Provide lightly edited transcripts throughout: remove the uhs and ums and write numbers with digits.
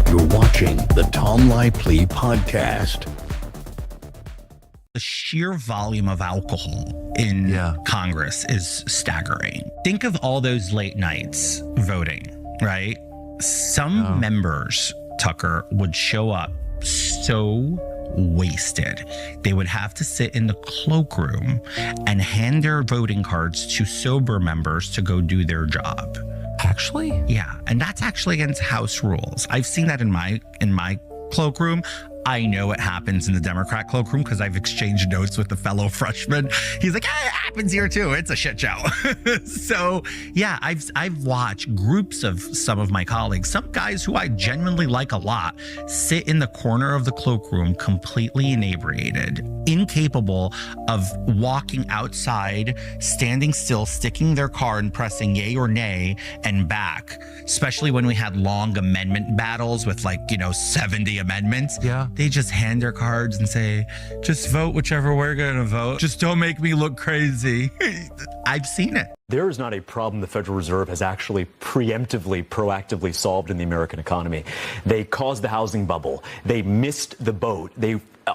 You're watching the Tom Laipply podcast. The sheer volume of alcohol in Congress is staggering. Think of all those late nights voting, right? Some members, Tucker, would show up so wasted. They would have to sit in the cloakroom and hand their voting cards to sober members to go do their job. Actually? Yeah, and that's actually against House rules. I've seen that in my cloakroom. I know it happens in the Democrat cloakroom because I've exchanged notes with a fellow freshman. He's like, it happens here too. It's a shit show. So yeah, I've watched groups of some of my colleagues, some guys who I genuinely like a lot, sit in the corner of the cloakroom completely inebriated, incapable of walking outside, standing still, sticking their card and pressing yay or nay and back, especially when we had long amendment battles with 70 amendments. Yeah. They just hand their cards and say, just vote whichever we're going to vote. Just don't make me look crazy. I've seen it. There is not a problem the Federal Reserve has actually proactively solved in the American economy. They caused the housing bubble. They missed the boat.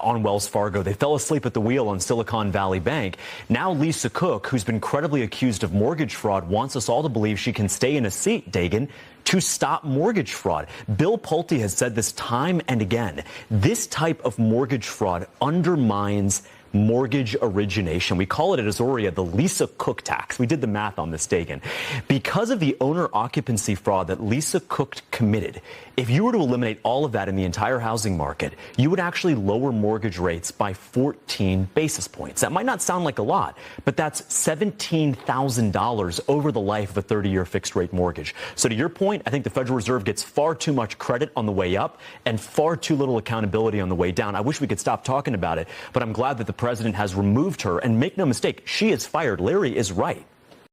On Wells Fargo. They fell asleep at the wheel on Silicon Valley Bank. Now Lisa Cook, who's been credibly accused of mortgage fraud, wants us all to believe she can stay in a seat, Dagan, to stop mortgage fraud. Bill Pulte has said this time and again. This type of mortgage fraud undermines mortgage origination. We call it at Azoria the Lisa Cook tax. We did the math on this, Dagan. Because of the owner occupancy fraud that Lisa Cook committed, if you were to eliminate all of that in the entire housing market, you would actually lower mortgage rates by 14 basis points. That might not sound like a lot, but that's $17,000 over the life of a 30-year fixed rate mortgage. So to your point, I think the Federal Reserve gets far too much credit on the way up and far too little accountability on the way down. I wish we could stop talking about it, but I'm glad that the president has removed her. And make no mistake, she is fired. Larry is right.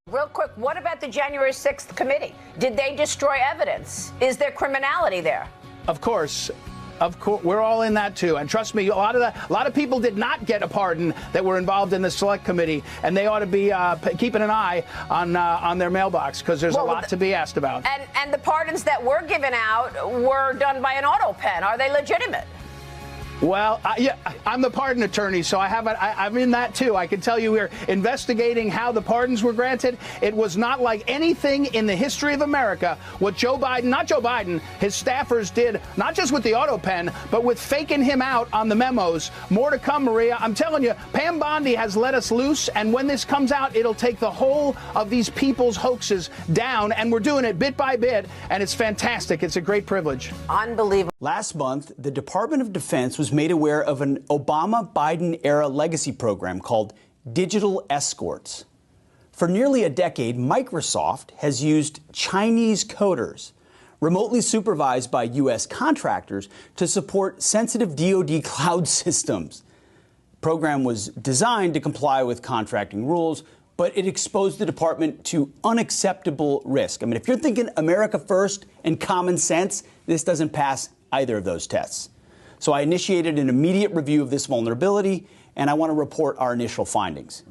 Real quick, what about the January 6th committee? Did they destroy evidence? Is there criminality there? Of course, we're all in that too. And trust me, a lot of people did not get a pardon that were involved in the select committee, and they ought to be keeping an eye on their mailbox because there's a lot to be asked about. And the pardons that were given out were done by an auto pen. Are they legitimate? Well, yeah, I'm the pardon attorney, so I'm in that too. I can tell you we're investigating how the pardons were granted. It was not like anything in the history of America what not Joe Biden, his staffers did, not just with the auto pen, but with faking him out on the memos. More to come, Maria. I'm telling you, Pam Bondi has let us loose, and when this comes out, it'll take the whole of these people's hoaxes down, and we're doing it bit by bit, and it's fantastic. It's a great privilege. Unbelievable. Last month, the Department of Defense was made aware of an Obama-Biden-era legacy program called Digital Escorts. For nearly a decade, Microsoft has used Chinese coders, remotely supervised by U.S. contractors, to support sensitive DoD cloud systems. The program was designed to comply with contracting rules, but it exposed the department to unacceptable risk. I mean, if you're thinking America first and common sense, this doesn't pass either of those tests. So I initiated an immediate review of this vulnerability, and I want to report our initial findings.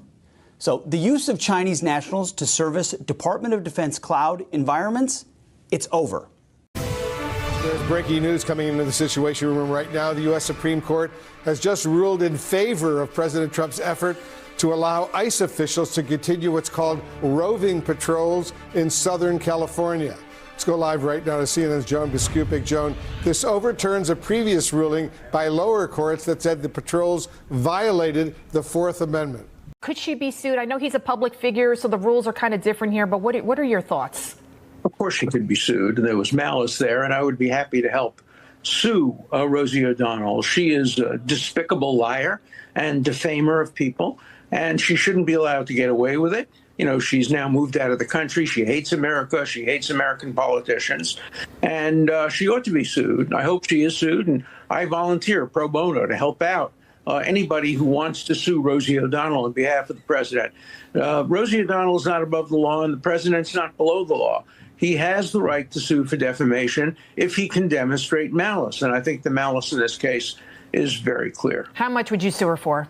So the use of Chinese nationals to service Department of Defense cloud environments, it's over. There's breaking news coming into the Situation Room right now. The U.S. Supreme Court has just ruled in favor of President Trump's effort to allow ICE officials to continue what's called roving patrols in Southern California. Let's go live right now to CNN's Joan Biskupic. Joan, this overturns a previous ruling by lower courts that said the patrols violated the Fourth Amendment. Could she be sued? I know he's a public figure, so the rules are kind of different here, but what are your thoughts? Of course she could be sued. There was malice there, and I would be happy to help sue Rosie O'Donnell. She is a despicable liar and defamer of people, and she shouldn't be allowed to get away with it. You know, she's now moved out of the country. She hates America. She hates American politicians. And she ought to be sued. I hope she is sued. And I volunteer pro bono to help out anybody who wants to sue Rosie O'Donnell on behalf of the president. Rosie O'Donnell is not above the law, and the president's not below the law. He has the right to sue for defamation if he can demonstrate malice. And I think the malice in this case is very clear. How much would you sue her for?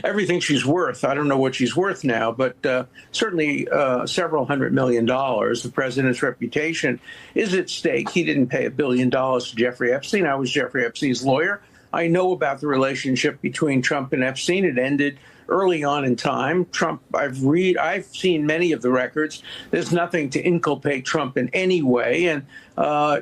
everything she's worth. I don't know what she's worth now, but certainly several $100 million. The president's reputation is at stake. He didn't pay $1 billion to Jeffrey Epstein. I was Jeffrey Epstein's lawyer. I know about the relationship between Trump and Epstein. It ended early on in time. Trump, I've seen many of the records. There's nothing to inculpate Trump in any way. And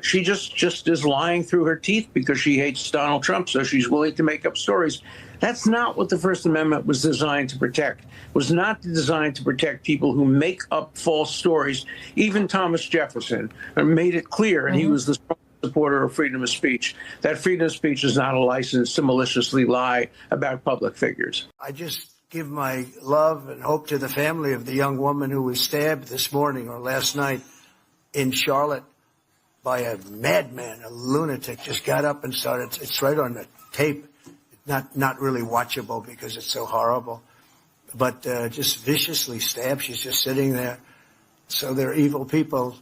she just is lying through her teeth because she hates Donald Trump. So she's willing to make up stories. That's not what the First Amendment was designed to protect. It was not designed to protect people who make up false stories. Even Thomas Jefferson made it clear, and he was the strong supporter of freedom of speech, that freedom of speech is not a license to maliciously lie about public figures. I just give my love and hope to the family of the young woman who was stabbed this morning or last night in Charlotte by a madman, a lunatic, just got up and started. It's right on the tape. Not really watchable because it's so horrible, but just viciously stabbed. She's just sitting there. So they're evil people.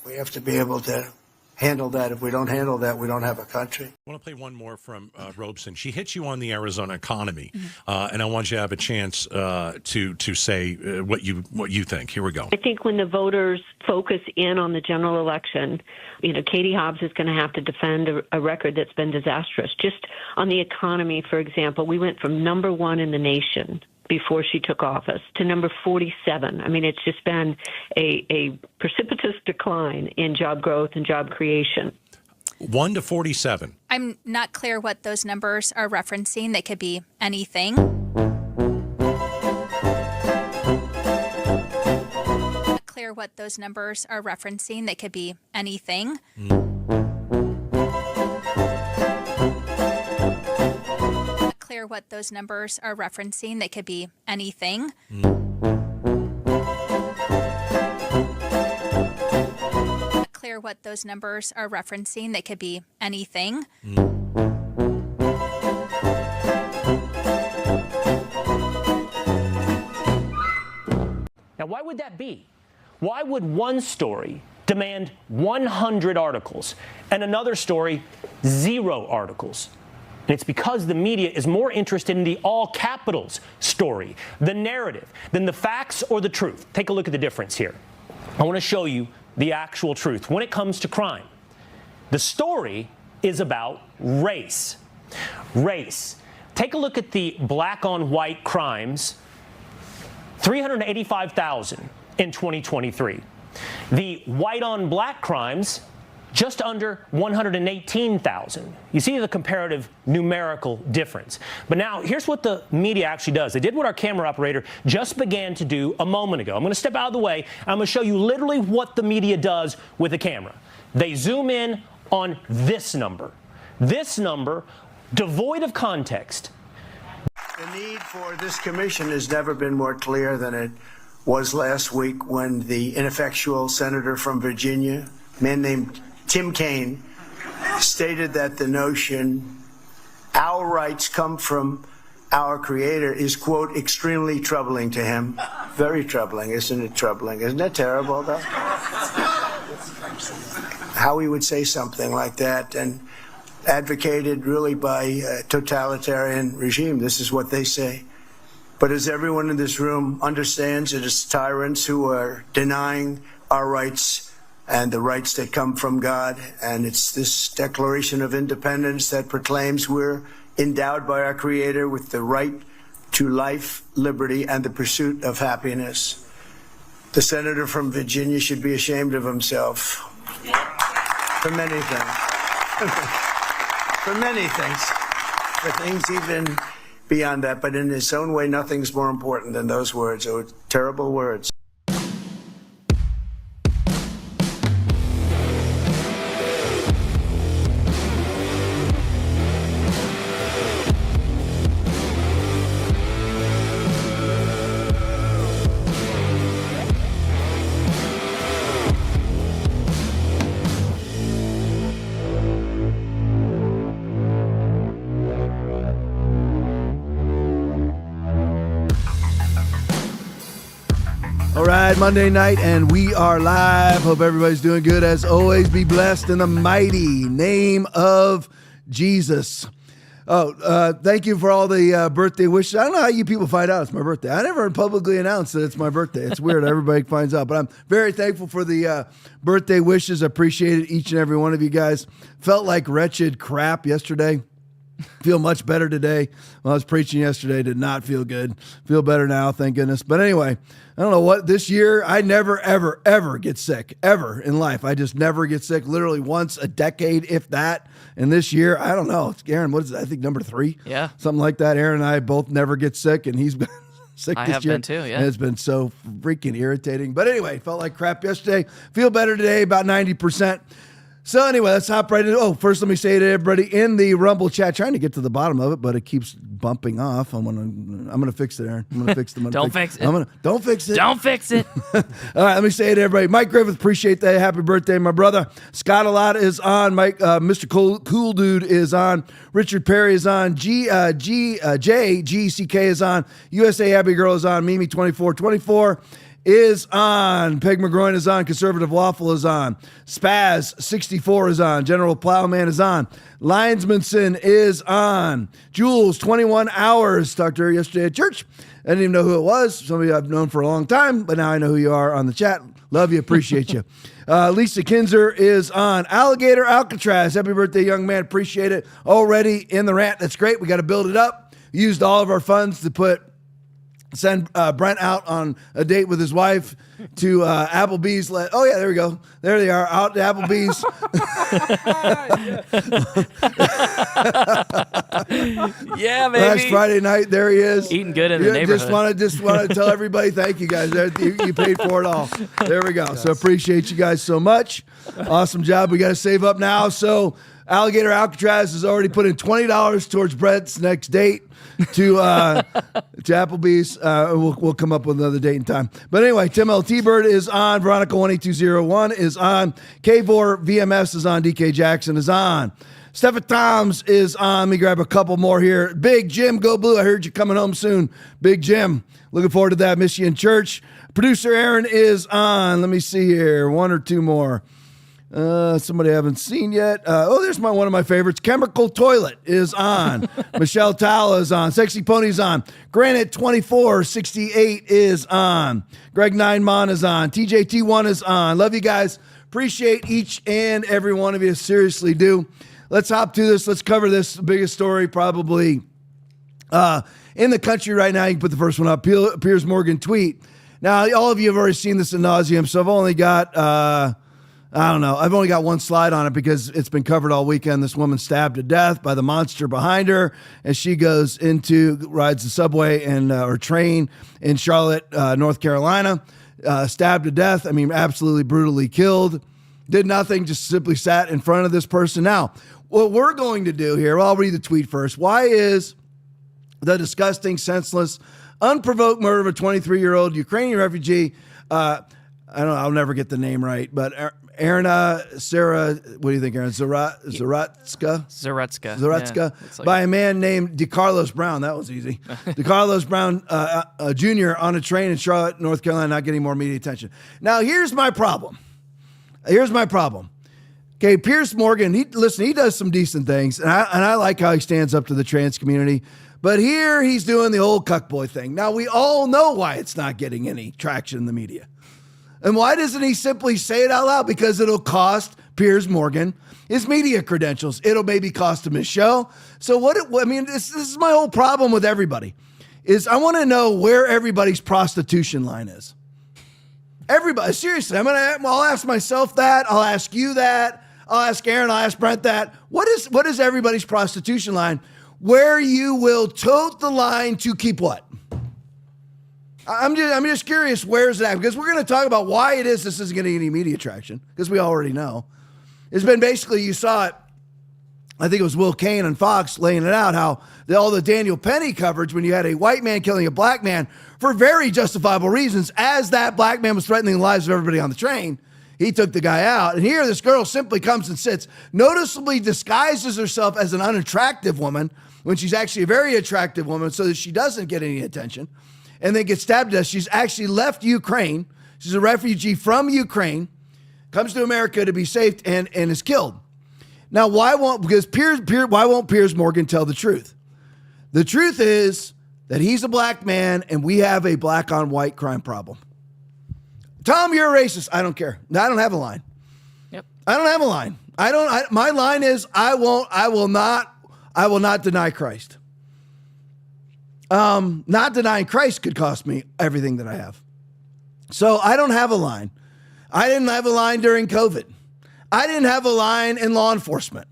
We have to be able to handle that. If we don't handle that, we don't have a country. I want to play one more from Robeson. She hits you on the Arizona economy, and I want you to have a chance to say what you think. Here we go. I think when the voters focus in on the general election, Katie Hobbs is going to have to defend a record that's been disastrous. Just on the economy, for example, we went from number 1 in the nation before she took office to number 47. I mean, it's just been a precipitous decline in job growth and job creation. 1 to 47. I'm not clear what those numbers are referencing. They could be anything. Not clear what those numbers are referencing. They could be anything. Clear what those numbers are referencing. They could be anything. Clear what those numbers are referencing. They could be anything. Now, why would that be? Why would one story demand 100 articles and another story 0 articles? And it's because the media is more interested in the all capitals story, the narrative, than the facts or the truth. Take a look at the difference here. I want to show you the actual truth when it comes to crime. The story is about race. Race. Take a look at the black on white crimes, 385,000 in 2023. The white on black crimes, just under 118,000. You see the comparative numerical difference. But now, here's what the media actually does. They did what our camera operator just began to do a moment ago. I'm going to step out of the way, and I'm going to show you literally what the media does with a camera. They zoom in on this number. This number, devoid of context. The need for this commission has never been more clear than it was last week when the ineffectual senator from Virginia, a man named Tim Kaine, stated that the notion our rights come from our Creator is, quote, extremely troubling to him. Very troubling, isn't it troubling? Isn't that terrible, though? How he would say something like that, and advocated really by a totalitarian regime. This is what they say. But as everyone in this room understands, it is tyrants who are denying our rights and the rights that come from God. And it's this Declaration of Independence that proclaims we're endowed by our Creator with the right to life, liberty, and the pursuit of happiness. The senator from Virginia should be ashamed of himself for many things. For many things. For things even beyond that. But in his own way, nothing's more important than those words. Those terrible words. All right, Monday night, and we are live. Hope everybody's doing good. As always, be blessed in the mighty name of Jesus. Thank you for all the birthday wishes. I don't know how you people find out it's my birthday. I never publicly announced that it's my birthday. It's weird. Everybody finds out. But I'm very thankful for the birthday wishes. I appreciate it, each and every one of you guys. Felt like wretched crap yesterday. Feel much better today. When I was preaching yesterday, did not feel good. Feel better now, thank goodness. But anyway, I don't know what, this year, I never, ever, ever get sick, ever in life. I just never get sick, literally once a decade, if that. And this year, I don't know. It's Aaron, what is it? I think number 3? Yeah. Something like that. Aaron and I both never get sick, and he's been sick I this have year. been too, yeah. And it's been so freaking irritating. But anyway, felt like crap yesterday. Feel better today, about 90%. So anyway, let's hop right in. Oh, first let me say to everybody in the Rumble chat, trying to get to the bottom of it, but it keeps bumping off. I'm gonna fix it, Aaron. I'm gonna fix it. Don't fix it. Don't fix it. Don't fix it. All right, let me say it to everybody. Mike Griffith, appreciate that. Happy birthday, my brother. Scott Alata is on. Mike, Mr. Cool Dude is on. Richard Perry is on. GCK is on. USA Happy Girl is on. Mimi 2424 is on. Peg McGroin is on. Conservative Waffle is on. Spaz 64 is on. General Plowman is on. Linesmanson is on. Jules 21 hours. Talked to her yesterday at church. I didn't even know who it was. Somebody I've known for a long time, but now I know who you are on the chat. Love you. Appreciate you. Lisa Kinzer is on. Alligator Alcatraz. Happy birthday, young man. Appreciate it. Already in the rant. That's great. We got to build it up. Used all of our funds to send Brent out on a date with his wife to Applebee's. Oh, yeah, there we go. There they are, out to Applebee's. Yeah, baby. Last Friday night, there he is. Eating good in the neighborhood. Just want to tell everybody thank you, guys. You paid for it all. There we go. So appreciate you guys so much. Awesome job. We got to save up now. So Alligator Alcatraz has already put in $20 towards Brent's next date to Applebee's. We'll come up with another date and time. But anyway, Tim L. T-Bird is on. Veronica 18201 is on. K4 VMS is on. DK Jackson is on. Stephen Toms is on. Let me grab a couple more here. Big Jim, go blue. I heard you coming home soon. Big Jim. Looking forward to that. Miss you in church. Producer Aaron is on. Let me see here. One or two more. Somebody I haven't seen yet. There's one of my favorites. Chemical Toilet is on. Michelle Tala is on. Sexy Pony's on. Granite 2468 is on. Greg Ninemon is on. TJT1 is on. Love you guys. Appreciate each and every one of you. Seriously do. Let's hop to this. Let's cover this biggest story probably in the country right now. You can put the first one up. Piers Morgan tweet. Now, all of you have already seen this ad nauseum, so I've only got... I don't know. I've only got one slide on it because it's been covered all weekend. This woman stabbed to death by the monster behind her as she rides the subway or train in Charlotte, North Carolina. Stabbed to death. I mean, absolutely brutally killed. Did nothing, just simply sat in front of this person. Now, what we're going to do here, I'll read the tweet first. Why is the disgusting, senseless, unprovoked murder of a 23-year-old Ukrainian refugee, I don't know, I'll never get the name right, but Erna Sarah, what do you think, Aaron? Zarutska, Yeah, by a man named DeCarlos Brown. That was easy. DeCarlos Brown Jr. on a train in Charlotte, North Carolina, not getting more media attention. Now, here's my problem. Okay, Piers Morgan, he does some decent things, and I like how he stands up to the trans community. But here he's doing the old cuckboy thing. Now, we all know why it's not getting any traction in the media. And why doesn't he simply say it out loud? Because it'll cost Piers Morgan his media credentials. It'll maybe cost him his show. So this is my whole problem with everybody, is I want to know where everybody's prostitution line is. Everybody, seriously, I'll ask myself that. I'll ask you that. I'll ask Aaron. I'll ask Brent that. What is everybody's prostitution line? Where you will tote the line to keep what? I'm just curious, where's it at? Because we're going to talk about why it is this isn't getting any media traction, because we already know. It's been basically, you saw it, I think it was Will Cain on Fox laying it out, how all the Daniel Penny coverage, when you had a white man killing a black man for very justifiable reasons, as that black man was threatening the lives of everybody on the train, he took the guy out. And here this girl simply comes and sits, noticeably disguises herself as an unattractive woman when she's actually a very attractive woman so that she doesn't get any attention, and then gets stabbed to death. She's actually left Ukraine. She's a refugee from Ukraine, comes to America to be safe and is killed. Now, why won't Piers Morgan tell the truth? The truth is that he's a black man and we have a black on white crime problem. Tom, you're a racist. I don't care. I don't have a line. Yep. I don't have a line. My line is I will not deny Christ. Not denying Christ could cost me everything that I have. So I don't have a line. I didn't have a line during COVID. I didn't have a line in law enforcement.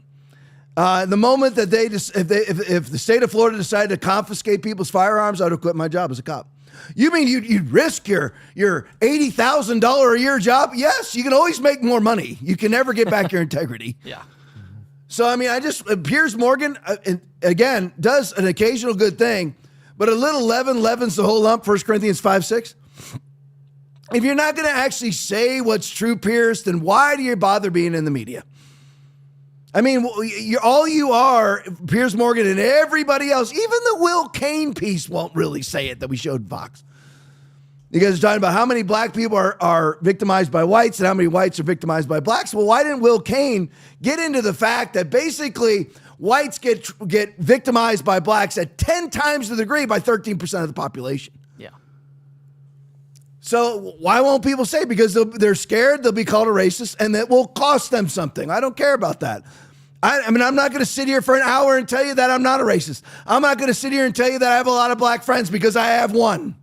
The moment that if the state of Florida decided to confiscate people's firearms, I would have quit my job as a cop. You mean you'd risk your $80,000 a year job? Yes, you can always make more money. You can never get back your integrity. Yeah. So, I mean, Piers Morgan, again, does an occasional good thing, but a little leaven leavens the whole lump, 1 Corinthians 5:6. If you're not going to actually say what's true, Piers, then why do you bother being in the media? I mean, all you are, Piers Morgan and everybody else, even the Will Cain piece won't really say it that we showed Fox. You guys are talking about how many black people are victimized by whites and how many whites are victimized by blacks. Well, why didn't Will Cain get into the fact that basically whites get victimized by blacks at 10 times the degree by 13% of the population? Yeah. So why won't people say? Because they're scared they'll be called a racist and that will cost them something. I don't care about that. I mean, I'm not going to sit here for an hour and tell you that I'm not a racist. I'm not going to sit here and tell you that I have a lot of black friends because I have one.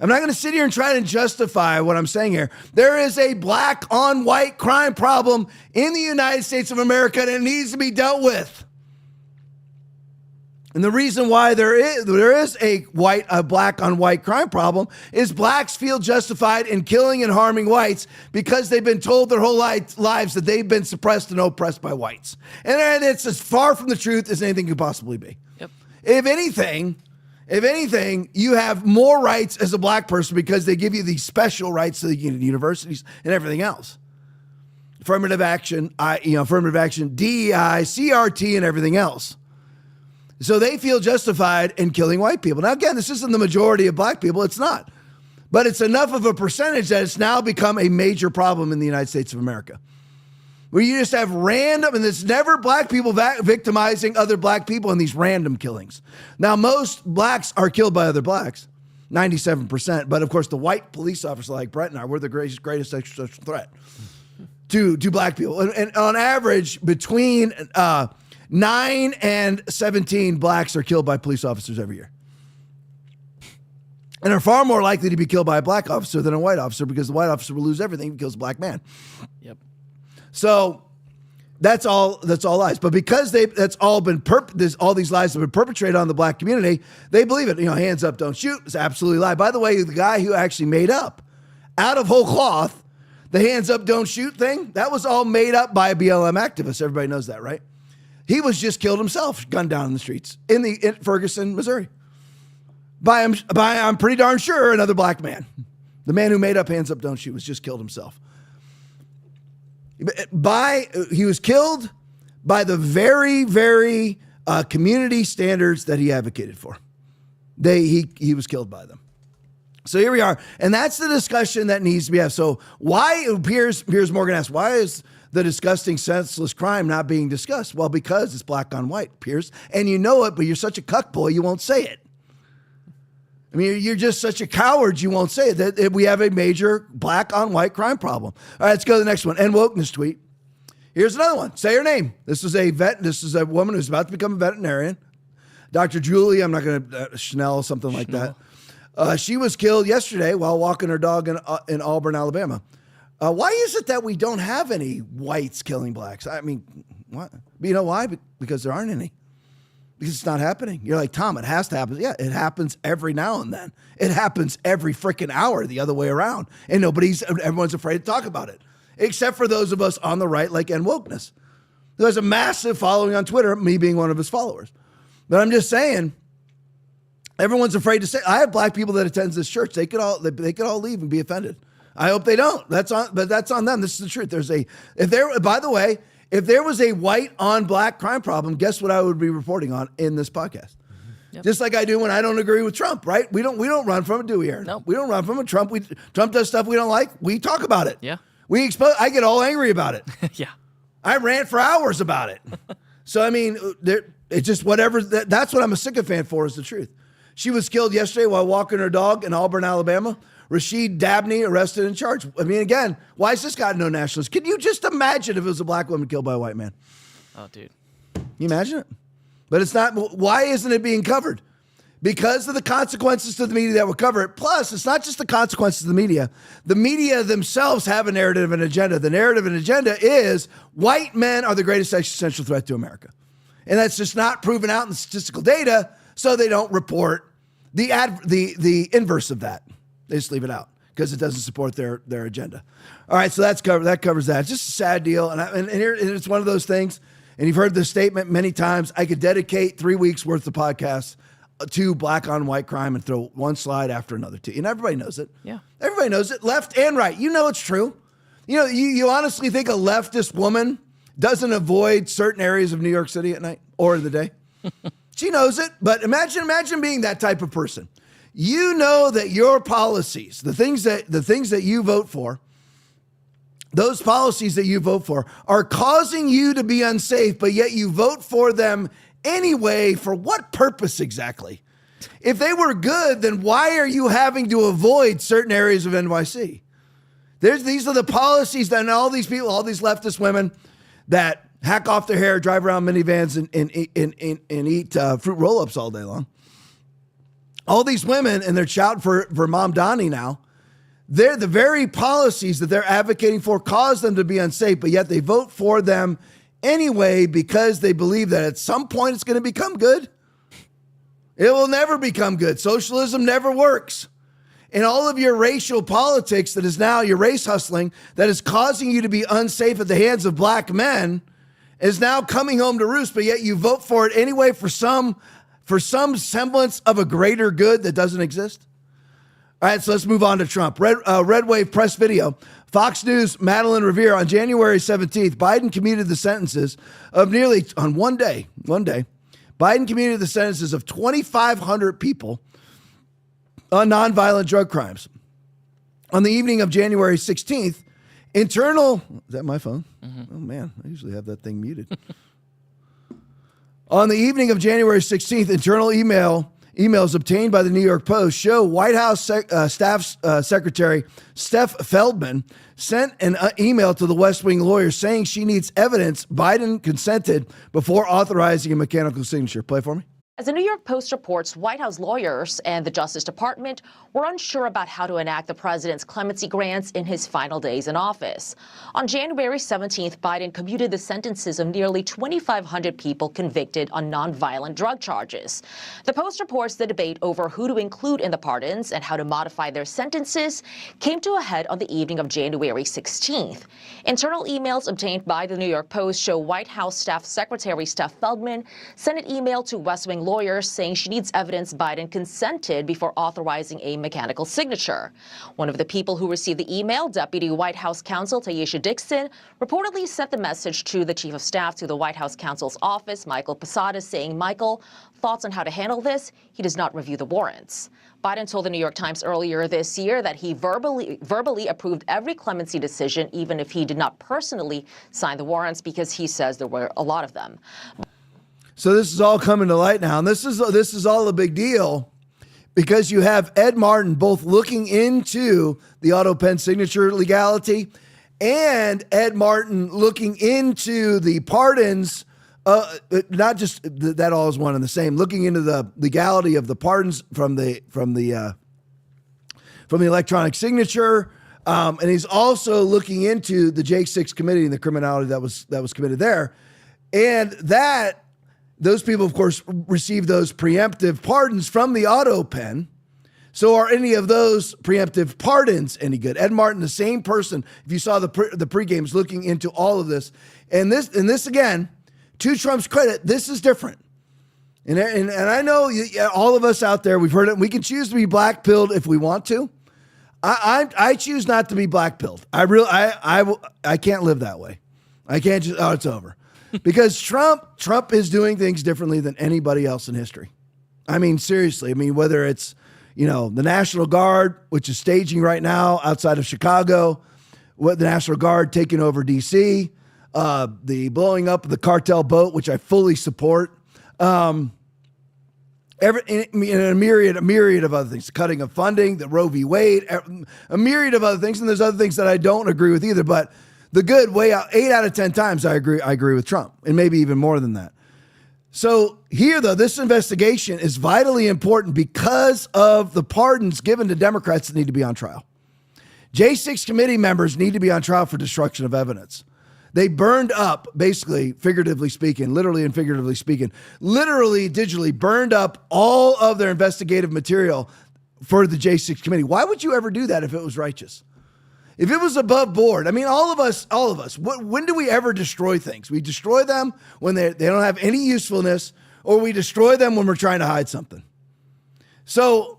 I'm not going to sit here and try to justify what I'm saying here. There is a black on white crime problem in the United States of America and it needs to be dealt with. And the reason why there is a black on white crime problem is blacks feel justified in killing and harming whites because they've been told their whole lives that they've been suppressed and oppressed by whites. And it's as far from the truth as anything could possibly be. Yep. If anything, you have more rights as a black person because they give you these special rights to the universities and everything else. Affirmative action, DEI, CRT, and everything else. So they feel justified in killing white people. Now, again, this isn't the majority of black people. It's not. But it's enough of a percentage that it's now become a major problem in the United States of America. Where you just have random, and it's never black people victimizing other black people in these random killings. Now, most blacks are killed by other blacks, 97%. But, of course, the white police officer like Brett and I, we're the greatest existential threat to black people. And on average, between 9 and 17 blacks are killed by police officers every year. And are far more likely to be killed by a black officer than a white officer because the white officer will lose everything if he kills a black man. Yep. So that's all lies. But because all these lies have been perpetrated on the black community, they believe it. Hands up, don't shoot. It's absolutely a lie. By the way, the guy who actually made up out of whole cloth the hands up, don't shoot thing, that was all made up by a BLM activist. Everybody knows that, right? He was just killed himself, gunned down in the streets in Ferguson, Missouri. By I'm pretty darn sure another black man. The man who made up hands up, don't shoot was just killed himself. He was killed by the very, very community standards that he advocated for. He was killed by them. So here we are. And that's the discussion that needs to be had. So why, Piers Morgan asked, why is the disgusting, senseless crime not being discussed? Well, because it's black on white, Piers. And you know it, but you're such a cuckboy, you won't say it. I mean, you're just such a coward, you won't say it. That we have a major black on white crime problem. All right, let's go to the next one. And wokeness tweet. Here's another one. Say her name. This is a woman who's about to become a veterinarian. Dr. Julie, I'm not going to, Chanel, something like that. She was killed yesterday while walking her dog in Auburn, Alabama. Why is it that we don't have any whites killing blacks? I mean, what? You know why? Because there aren't any. Because it's not happening. You're like, Tom, it has to happen. Yeah, it happens every now and then. It happens every freaking hour the other way around. And everyone's afraid to talk about it. Except for those of us on the right like N Wokeness. Who has a massive following on Twitter, me being one of his followers. But I'm just saying, everyone's afraid to say, I have black people that attend this church. They could all leave and be offended. I hope they don't. That's on them. This is the truth. If there was a white on black crime problem, guess what I would be reporting on in this podcast? Yep. Just like I do when I don't agree with Trump, right? We don't run from it, do we, Aaron? No. We don't run from it. Trump does stuff we don't like. We talk about it. Yeah. I get all angry about it. Yeah. I rant for hours about it. So, I mean, it's just whatever. That's what I'm a sycophant for, is the truth. She was killed yesterday while walking her dog in Auburn, Alabama. Rashid Dabney arrested and charged. I mean, again, why has this guy no nationalist? Can you just imagine if it was a black woman killed by a white man? Oh, dude. Can you imagine it? But it's not. Why isn't it being covered? Because of the consequences to the media that will cover it. Plus, it's not just the consequences of the media. The media themselves have a narrative and agenda. The narrative and agenda is white men are the greatest existential threat to America. And that's just not proven out in the statistical data, so they don't report the inverse of that. They just leave it out because it doesn't support their agenda. All right, so that covers that. It's just a sad deal, and it's one of those things, and you've heard this statement many times, I could dedicate 3 weeks worth of podcasts to black on white crime and throw one slide after another to you. And everybody knows it. Yeah. Everybody knows it, left and right. You know it's true. You know, you honestly think a leftist woman doesn't avoid certain areas of New York City at night or in the day? She knows it, but imagine being that type of person. You know that your policies, the things that you vote for, those policies that you vote for are causing you to be unsafe, but yet you vote for them anyway. For what purpose exactly? If they were good, then why are you having to avoid certain areas of NYC? These are the policies that all these people, all these leftist women that hack off their hair, drive around minivans and eat fruit roll-ups all day long. All these women, and they're shouting for Mom Donnie now, they're the very policies that they're advocating for cause them to be unsafe, but yet they vote for them anyway because they believe that at some point it's going to become good. It will never become good. Socialism never works. And all of your racial politics that is now your race hustling that is causing you to be unsafe at the hands of black men is now coming home to roost, but yet you vote for it anyway for some semblance of a greater good that doesn't exist. All right, so let's move on to Trump. Red Wave press video. Fox News, Madeline Revere, on January 17th, Biden commuted the sentences of nearly, on one day, Biden commuted the sentences of 2,500 people on nonviolent drug crimes. On the evening of January 16th, is that my phone? Mm-hmm. Oh man, I usually have that thing muted. On the evening of January 16th, internal emails obtained by the New York Post show White House Staff Secretary Steph Feldman sent an email to the West Wing lawyer saying she needs evidence Biden consented before authorizing a mechanical signature. Play for me. As the New York Post reports, White House lawyers and the Justice Department were unsure about how to enact the president's clemency grants in his final days in office. On January 17th, Biden commuted the sentences of nearly 2,500 people convicted on nonviolent drug charges. The Post reports the debate over who to include in the pardons and how to modify their sentences came to a head on the evening of January 16th. Internal emails obtained by the New York Post show White House Staff Secretary Steph Feldman sent an email to West Wing lawyers saying she needs evidence Biden consented before authorizing a mechanical signature. One of the people who received the email, Deputy White House Counsel Taisha Dixon, reportedly sent the message to the Chief of Staff to the White House Counsel's office, Michael Posada, saying, Michael, thoughts on how to handle this? He does not review the warrants. Biden told the New York Times earlier this year that he verbally approved every clemency decision, even if he did not personally sign the warrants, because he says there were a lot of them. So this is all coming to light now, and this is all a big deal because you have Ed Martin both looking into the auto pen signature legality and Ed Martin looking into the pardons. Not just that all is one and the same. Looking into the legality of the pardons from the electronic signature, and he's also looking into the J6 committee and the criminality that was committed there, and that. Those people, of course, receive those preemptive pardons from the auto pen. So are any of those preemptive pardons any good? Ed Martin, the same person, if you saw the pregames looking into all of this. And this again, to Trump's credit, this is different. And I know all of us out there, we've heard it. We can choose to be black-pilled if we want to. I choose not to be black-pilled. I can't live that way. I can't just, it's over. Because Trump is doing things differently than anybody else in history. I mean, seriously. I mean, whether it's, the National Guard, which is staging right now outside of Chicago, what the National Guard taking over D.C., the blowing up of the cartel boat, which I fully support. And a myriad of other things, cutting of funding, the Roe v. Wade, a myriad of other things. And there's other things that I don't agree with either. But the good way out, 8 out of 10 times I agree with Trump, and maybe even more than that. So here, though, this investigation is vitally important because of the pardons given to Democrats that need to be on trial. J6 committee members need to be on trial for destruction of evidence. They burned up, basically, figuratively speaking, literally and figuratively speaking, literally, digitally burned up all of their investigative material for the J6 committee. Why would you ever do that if it was righteous? If it was above board, I mean, all of us, when do we ever destroy things? We destroy them when they don't have any usefulness, or we destroy them when we're trying to hide something. So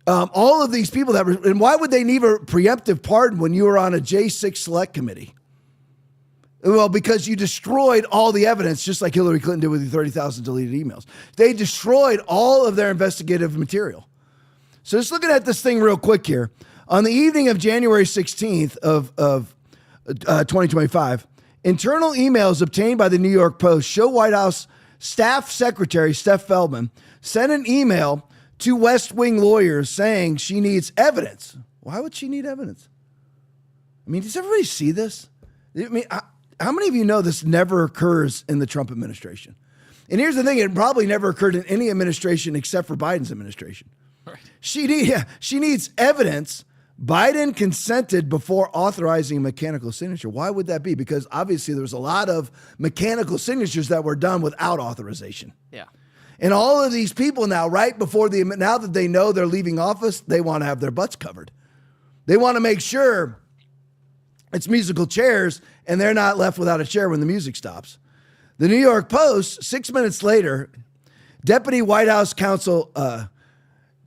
all of these people and why would they need a preemptive pardon when you were on a J6 select committee? Well, because you destroyed all the evidence, just like Hillary Clinton did with the 30,000 deleted emails. They destroyed all of their investigative material. So just looking at this thing real quick here. On the evening of January 16th of 2025, internal emails obtained by the New York Post show White House Staff Secretary Steph Feldman sent an email to West Wing lawyers saying she needs evidence. Why would she need evidence? I mean, does everybody see this? I mean, how many of you know this never occurs in the Trump administration? And here's the thing, it probably never occurred in any administration except for Biden's administration. Right. She needs evidence. Biden consented before authorizing mechanical signature. Why would that be? Because obviously there was a lot of mechanical signatures that were done without authorization. Yeah. And all of these people now, right before now that they know they're leaving office, they want to have their butts covered. They want to make sure it's musical chairs and they're not left without a chair when the music stops. The New York Post, 6 minutes later, Deputy White House Counsel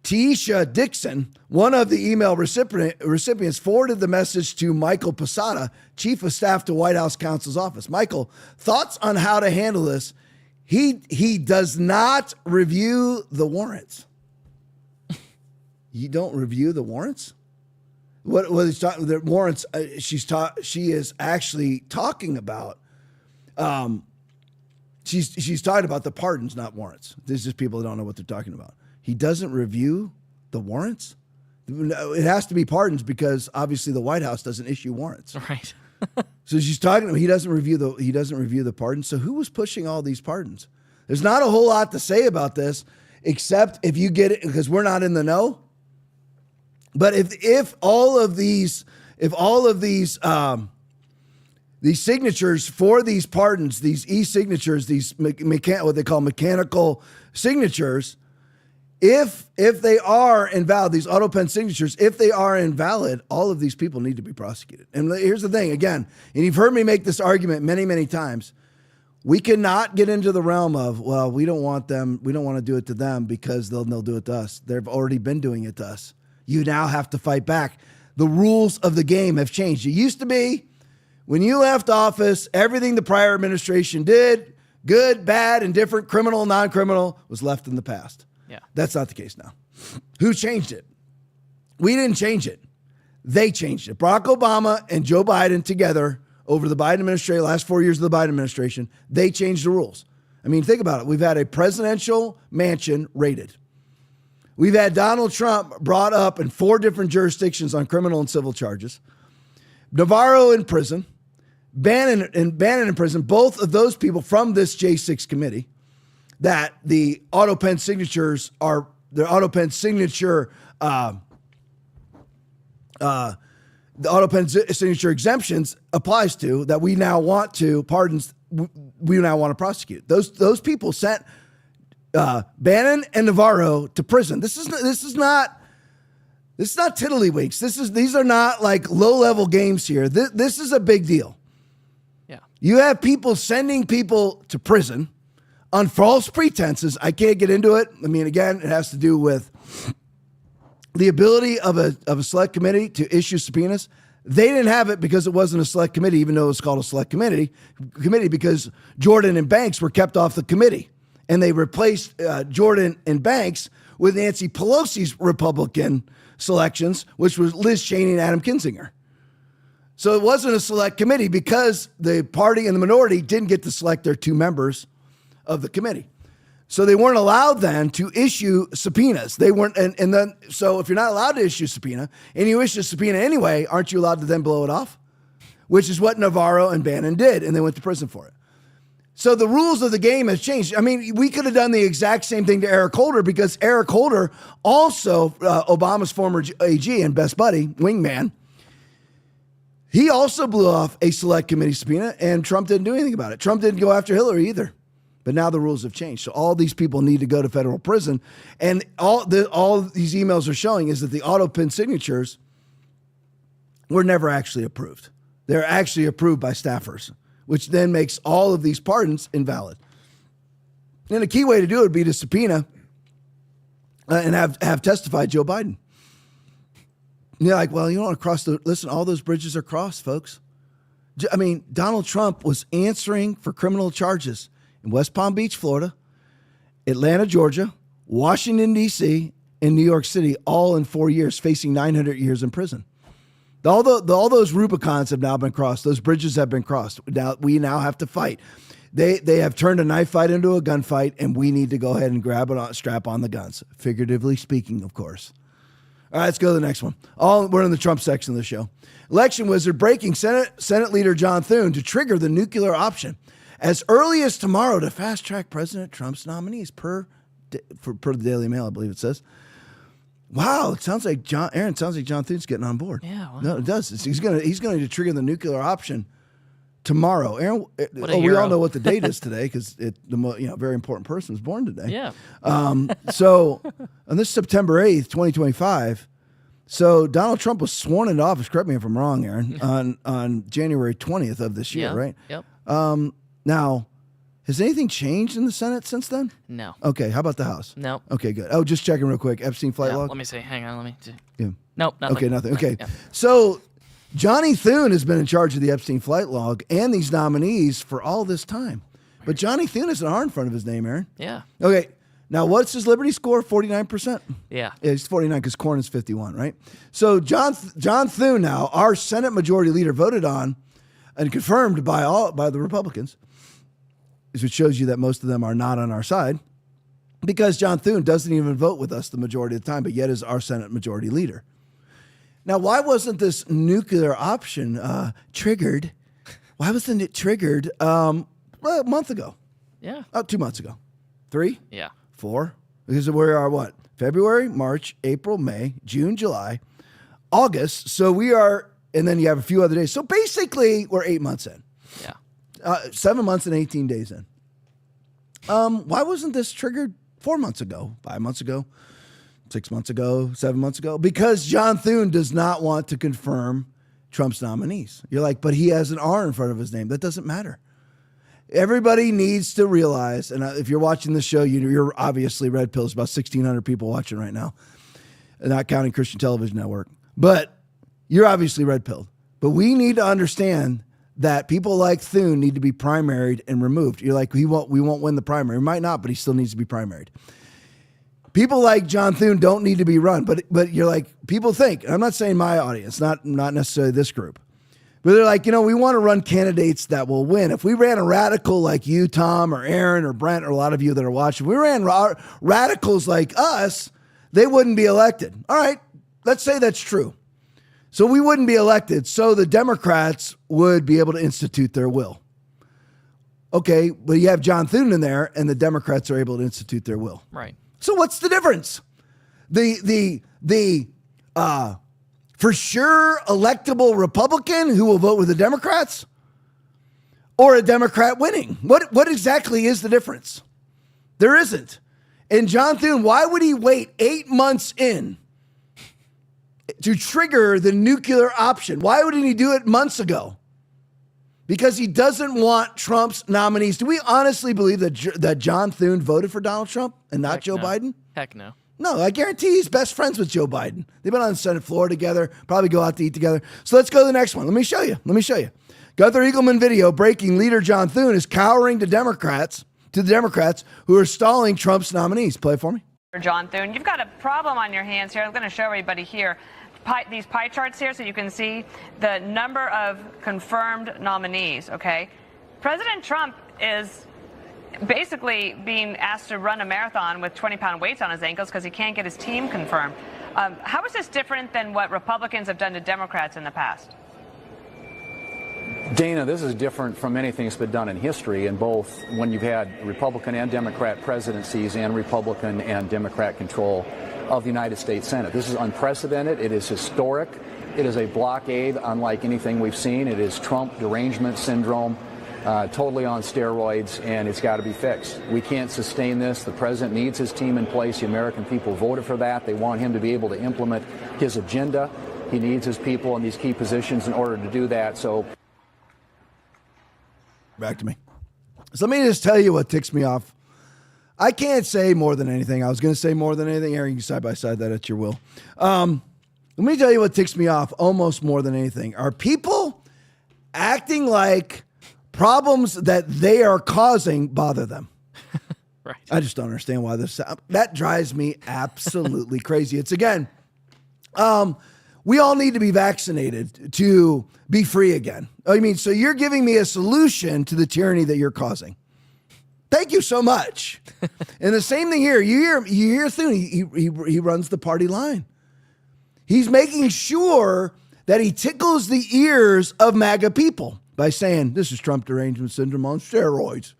Tiesha Dixon, one of the email recipients, forwarded the message to Michael Posada, Chief of Staff to White House Counsel's office. Michael, thoughts on how to handle this? He does not review the warrants. You don't review the warrants? What he's talking the warrants? She is actually talking about. She's talking about the pardons, not warrants. There's just people that don't know what they're talking about. He doesn't review the warrants. It has to be pardons because obviously the White House doesn't issue warrants. Right. So she's talking. He doesn't review the pardons. So who was pushing all these pardons? There's not a whole lot to say about this, except if you get it because we're not in the know. But if all of these signatures for these pardons, these e-signatures, these what they call mechanical signatures, if they are invalid, these auto pen signatures, if they are invalid, all of these people need to be prosecuted. And here's the thing, again, and you've heard me make this argument many, many times. We cannot get into the realm of, well, we don't want to do it to them because they'll do it to us. They've already been doing it to us. You now have to fight back. The rules of the game have changed. It used to be when you left office, everything the prior administration did, good, bad, indifferent, criminal, non-criminal, was left in the past. Yeah. That's not the case now. Who changed it? We didn't change it. They changed it. Barack Obama and Joe Biden together over the Biden administration, last 4 years of the Biden administration, they changed the rules. I mean, think about it. We've had a presidential mansion raided. We've had Donald Trump brought up in 4 different jurisdictions on criminal and civil charges. Navarro in prison. Bannon in prison. Both of those people from this J6 committee that the auto pen signatures are the auto pen signature exemptions applies to, that we now want to pardons, we now want to prosecute. Those people sent Bannon and Navarro to prison. This is not tiddlywinks. These are not like low-level games here. This is a big deal. Yeah. You have people sending people to prison on false pretenses. I can't get into it. I mean, again, it has to do with the ability of a select committee to issue subpoenas. They didn't have it because it wasn't a select committee, even though it was called a select committee because Jordan and Banks were kept off the committee. And they replaced Jordan and Banks with Nancy Pelosi's Republican selections, which was Liz Cheney and Adam Kinzinger. So it wasn't a select committee because the party and the minority didn't get to select their 2 members of the committee. So they weren't allowed then to issue subpoenas. They weren't, and then, so if you're not allowed to issue a subpoena and you issue a subpoena anyway, aren't you allowed to then blow it off? Which is what Navarro and Bannon did, and they went to prison for it. So the rules of the game has changed. I mean, we could have done the exact same thing to Eric Holder because Eric Holder, also Obama's former AG and best buddy, wingman, he also blew off a select committee subpoena, and Trump didn't do anything about it. Trump didn't go after Hillary either. But now the rules have changed. So all these people need to go to federal prison. And all these emails are showing is that the auto pin signatures were never actually approved. They're actually approved by staffers, which then makes all of these pardons invalid. And a key way to do it would be to subpoena and have testified Joe Biden. And you're like, well, you don't want to cross listen, all those bridges are crossed, folks. I mean, Donald Trump was answering for criminal charges in West Palm Beach, Florida, Atlanta, Georgia, Washington, D.C., and New York City, all in 4 years, facing 900 years in prison. All those Rubicons have now been crossed. Those bridges have been crossed. We now have to fight. They have turned a knife fight into a gunfight, and we need to go ahead and strap on the guns, figuratively speaking, of course. All right, let's go to the next one. We're in the Trump section of the show. Election wizard breaking Senate leader John Thune to trigger the nuclear option as early as tomorrow to fast-track President Trump's nominees per the Daily Mail, I believe it says. Wow, it sounds like John Thune's getting on board. Yeah, wow. No, it does. He's going to trigger the nuclear option tomorrow. Aaron, we all know what the date is today because very important person was born today. Yeah. So on this September 8th, 2025, so Donald Trump was sworn into office, correct me if I'm wrong, Aaron, on January 20th of this year, right? Yep. Now, has anything changed in the Senate since then? No. Okay, how about the House? No. Okay, good. Oh, just checking real quick. Epstein flight log? Let me see. Hang on, let me see. Yeah. Nope, nothing. Okay, nothing. Okay. Yeah. So Johnny Thune has been in charge of the Epstein flight log and these nominees for all this time. But Johnny Thune has an R in front of his name, Aaron. Yeah. Okay. Now, what's his Liberty score? 49%? Yeah. It's 49 because Corn is 51, right? So John Thune now, our Senate Majority Leader, voted on and confirmed by the Republicans, which shows you that most of them are not on our side, because John Thune doesn't even vote with us the majority of the time, but yet is our Senate Majority Leader. Now, why wasn't this nuclear option triggered? Why wasn't it triggered a month ago? Yeah. 2 months ago. 3? Yeah. 4? Because we are what? February, March, April, May, June, July, August. So we are, and then you have a few other days. So basically, we're 8 months in. Yeah. 7 months and 18 days in. Why wasn't this triggered 4 months ago, 5 months ago, 6 months ago, 7 months ago? Because John Thune does not want to confirm Trump's nominees. You're like, but he has an R in front of his name. That doesn't matter. Everybody needs to realize, and if you're watching this show, you're obviously red pills. About 1,600 people watching right now, not counting Christian Television Network. But you're obviously red pilled. But we need to understand that people like Thune need to be primaried and removed. You're like, we won't win the primary. We might not, but he still needs to be primaried. People like John Thune don't need to be run, but you're like, people think, and I'm not saying my audience, not necessarily this group, but they're like, we want to run candidates that will win. If we ran a radical like you, Tom, or Aaron, or Brent, or a lot of you that are watching, we ran radicals like us, they wouldn't be elected. All right, let's say that's true. So we wouldn't be elected, so the Democrats would be able to institute their will. Okay, but you have John Thune in there, and the Democrats are able to institute their will. Right. So what's the difference? The for sure electable Republican who will vote with the Democrats, or a Democrat winning? What exactly is the difference? There isn't. And John Thune, why would he wait 8 months in to trigger the nuclear option? Why wouldn't he do it months ago? Because he doesn't want Trump's nominees. Do we honestly believe that John Thune voted for Donald Trump and not Joe Biden? Heck no. No, I guarantee he's best friends with Joe Biden. They've been on the Senate floor together, probably go out to eat together. So let's go to the next one. Let me show you. Gunther Eagleman video breaking leader John Thune is cowering to the Democrats who are stalling Trump's nominees. Play it for me. John Thune, you've got a problem on your hands here. I'm going to show everybody here. these pie charts here so you can see the number of confirmed nominees, okay? President Trump is basically being asked to run a marathon with 20-pound weights on his ankles because he can't get his team confirmed. How is this different than what Republicans have done to Democrats in the past? Dana, this is different from anything that's been done in history, in both when you've had Republican and Democrat presidencies and Republican and Democrat control of the United States Senate. This is unprecedented. It is historic. It is a blockade unlike anything we've seen. It is Trump derangement syndrome, totally on steroids, and it's got to be fixed. We can't sustain this. The president needs his team in place. The American people voted for that. They want him to be able to implement his agenda. He needs his people in these key positions in order to do that. So, back to me. So let me just tell you what ticks me off. I can't say more than anything. I was going to say more than anything. Aaron, you can side by side that at your will. Let me tell you what ticks me off almost more than anything. Are people acting like problems that they are causing bother them? Right. I just don't understand why that drives me absolutely crazy. It's again, we all need to be vaccinated to be free again. I mean, so you're giving me a solution to the tyranny that you're causing. Thank you so much. And the same thing here. You hear Thune. He runs the party line. He's making sure that he tickles the ears of MAGA people by saying, this is Trump derangement syndrome on steroids.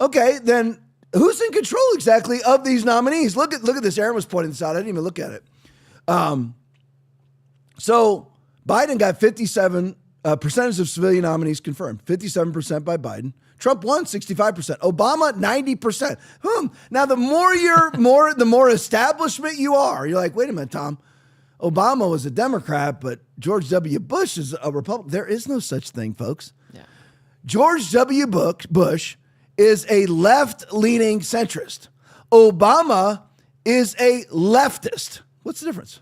Okay, then who's in control exactly of these nominees? Look at this. Aaron was pointing this out. I didn't even look at it. So Biden got 57% of civilian nominees confirmed, 57% by Biden. Trump won 65%. Obama 90%. Now the more establishment you are, you're like, wait a minute, Tom. Obama was a Democrat, but George W. Bush is a Republican. There is no such thing, folks. Yeah. George W. Bush is a left-leaning centrist. Obama is a leftist. What's the difference?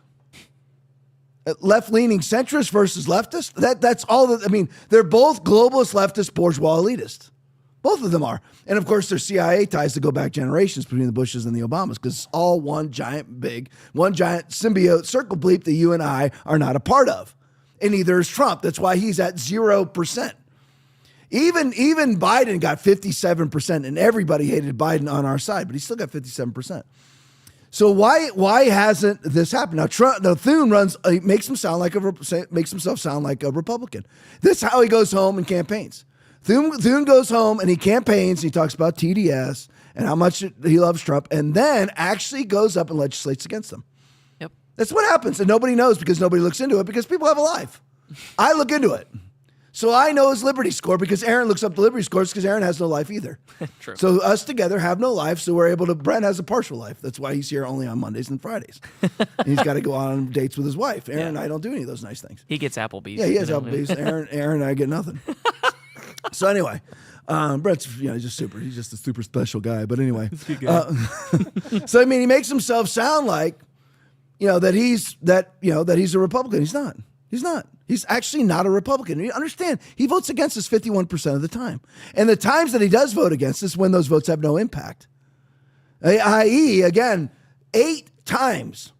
Left-leaning centrist versus leftist? That's all that, I mean, they're both globalist, leftist, bourgeois elitists. Both of them are. And of course, there's CIA ties that go back generations between the Bushes and the Obamas because it's all one giant symbiote circle bleep that you and I are not a part of. And neither is Trump. That's why he's at 0%. Even Biden got 57%, and everybody hated Biden on our side, but he still got 57%. So why hasn't this happened? Now Thune makes himself sound like a Republican. This is how he goes home and campaigns. Thune goes home and he campaigns. And he talks about TDS and how much he loves Trump, and then actually goes up and legislates against them. Yep, that's what happens, and nobody knows because nobody looks into it because people have a life. I look into it. So I know his Liberty score because Aaron looks up the Liberty scores because Aaron has no life either. True. So us together have no life, so we're able to, Brent has a partial life. That's why he's here only on Mondays and Fridays. And he's got to go on dates with his wife. Aaron and I don't do any of those nice things. He gets Applebee's. Yeah, he has Applebee's. Aaron and I get nothing. So anyway, Brent's he's just super. He's just a super special guy. But anyway, so I mean, he makes himself sound like, that he's a Republican. He's not. He's not. He's actually not a Republican. You understand? He votes against us 51% of the time, and the times that he does vote against us when those votes have no impact. I.e., again, 8 times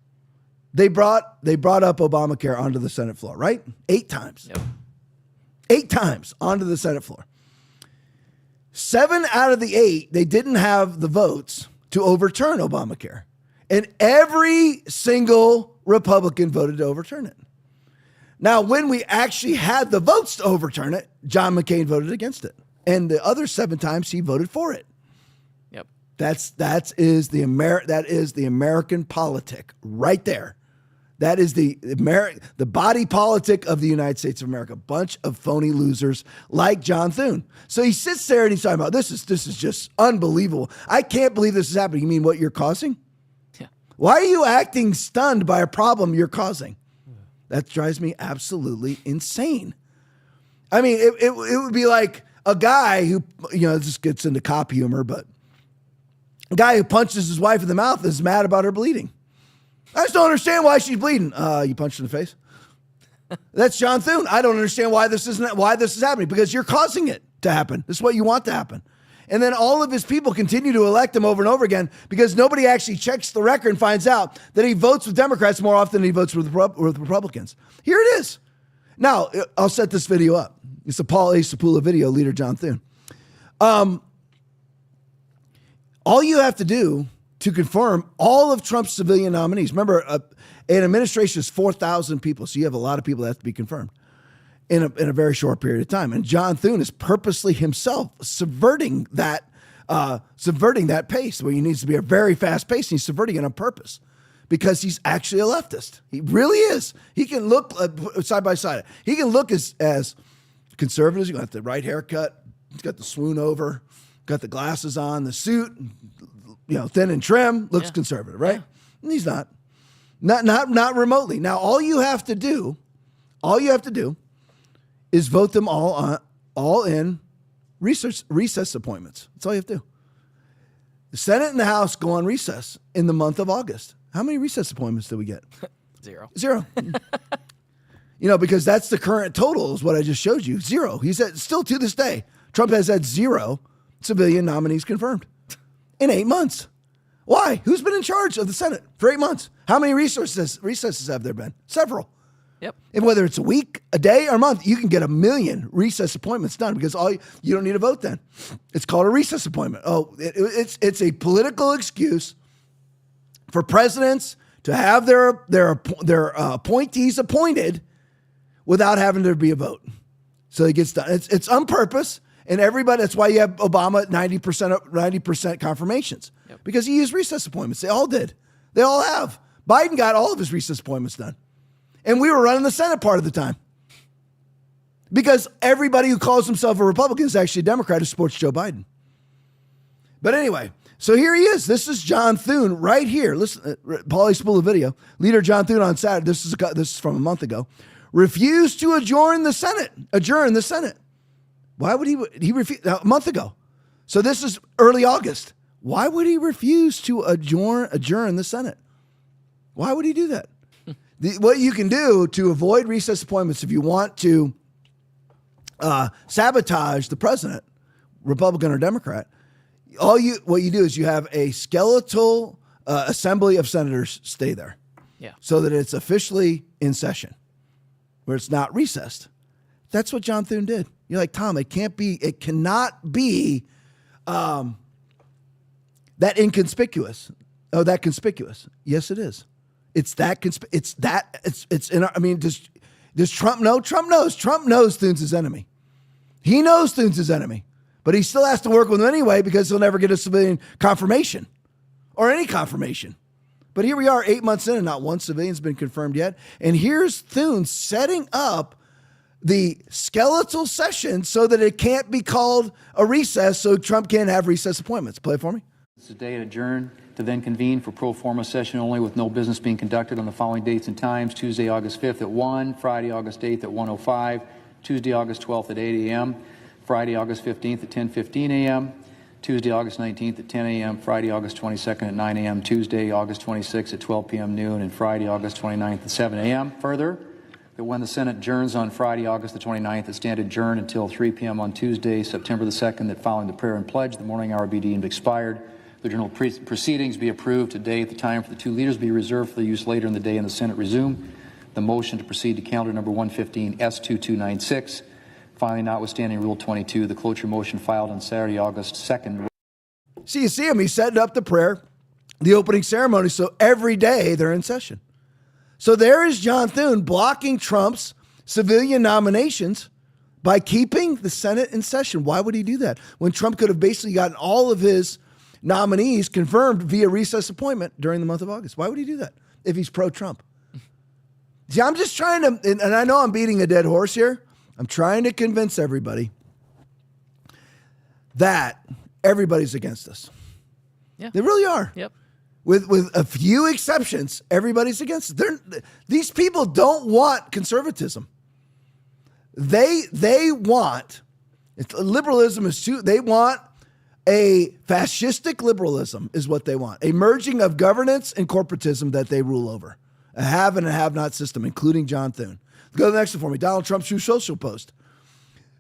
they brought up Obamacare onto the Senate floor. Right? 8 times. Yep. 8 times onto the Senate floor. 7 out of the 8, they didn't have the votes to overturn Obamacare. And every single Republican voted to overturn it. Now, when we actually had the votes to overturn it, John McCain voted against it. And the other 7 times he voted for it. Yep. That is the American politic right there. That is the body politic of the United States of America. A bunch of phony losers like John Thune. So he sits there and he's talking about, this is just unbelievable. I can't believe this is happening. You mean what you're causing? Yeah. Why are you acting stunned by a problem you're causing? That drives me absolutely insane. I mean, it would be like a guy who, this gets into cop humor, but a guy who punches his wife in the mouth is mad about her bleeding. I just don't understand why she's bleeding. You punched in the face. That's John Thune. I don't understand why this is happening because you're causing it to happen. This is what you want to happen. And then all of his people continue to elect him over and over again because nobody actually checks the record and finds out that he votes with Democrats more often than he votes with Republicans. Here it is. Now, I'll set this video up. It's a Paul A. Sapula video, leader John Thune. All you have to do to confirm all of Trump's civilian nominees, remember, an administration is 4,000 people, so you have a lot of people that have to be confirmed in a very short period of time. And John Thune is purposely himself subverting that pace, where he needs to be a very fast pace, and he's subverting it on purpose because he's actually a leftist. He really is. He can look side by side. He can look as conservative. He's got the right haircut. He's got the swoon over, got the glasses on, the suit, thin and trim, looks conservative, right? And he's not remotely. Now, all you have to do is vote them all in recess appointments. That's all you have to do. The Senate and the House go on recess in the month of August. How many recess appointments did we get? Zero. Because that's the current total is what I just showed you. Zero. He said still to this day, Trump has had 0 civilian nominees confirmed in 8 months. Why? Who's been in charge of the Senate for 8 months? How many recesses have there been? Several. Yep. And whether it's a week, a day, or a month, you can get 1 million recess appointments done because you don't need a vote then. It's called a recess appointment. It's a political excuse for presidents to have their appointees appointed without having there be a vote. So it gets done. It's on purpose, and everybody. That's why you have Obama at 90% confirmations because he used recess appointments. They all did. They all have. Biden got all of his recess appointments done. And we were running the Senate part of the time. Because everybody who calls himself a Republican is actually a Democrat who supports Joe Biden. But anyway, so here he is. This is John Thune right here. Listen, Paulie Spooler video. Leader John Thune on Saturday. This is from a month ago. Refused to adjourn the Senate. Why would he refuse? A month ago. So this is early August. Why would he refuse to adjourn the Senate? Why would he do that? What you can do to avoid recess appointments if you want to sabotage the president, Republican or Democrat, what you do is you have a skeletal assembly of senators stay there, so that it's officially in session, where it's not recessed. That's what John Thune did. You're like, Tom, it cannot be that inconspicuous. Oh, that conspicuous. Yes, it is. It's in our, does Trump know? Trump knows Thune's his enemy. He knows Thune's his enemy, but he still has to work with him anyway because he'll never get a civilian confirmation or any confirmation. But here we are 8 months in and not one civilian's been confirmed yet. And here's Thune setting up the skeletal session so that it can't be called a recess so Trump can't have recess appointments. Play it for me. This is day adjourned to then convene for pro forma session only with no business being conducted on the following dates and times: Tuesday, August 5th at 1, Friday, August 8th at 1:05, Tuesday, August 12th at 8 a.m., Friday, August 15th at 10:15 a.m., Tuesday, August 19th at 10 a.m., Friday, August 22nd at 9 a.m., Tuesday, August 26th at 12 p.m. noon, and Friday, August 29th at 7 a.m. Further, that when the Senate adjourns on Friday, August the 29th, it stand adjourned until 3 p.m. on Tuesday, September the 2nd, that following the prayer and pledge, the morning hour be deemed expired. The general proceedings be approved today at the time for the two leaders be reserved for the use later in the day in the Senate resume. The motion to proceed to calendar number 115 S2296. Finally, notwithstanding Rule 22, the cloture motion filed on Saturday, August 2nd. So you see him, he's setting up the prayer, the opening ceremony, so every day they're in session. So there is John Thune blocking Trump's civilian nominations by keeping the Senate in session. Why would he do that? When Trump could have basically gotten all of his nominees confirmed via recess appointment during the month of August. Why would he do that if he's pro-Trump? See, I'm just trying to, and I know I'm beating a dead horse here. I'm trying to convince everybody that everybody's against us. Yeah. They really are. Yep. With a few exceptions, everybody's against it. These people don't want conservatism. They want, liberalism is too, they want a fascistic liberalism is what they want. A merging of governance and corporatism that they rule over. A have and a have not system, including John Thune. Go to the next one for me. Donald Trump's True Social post.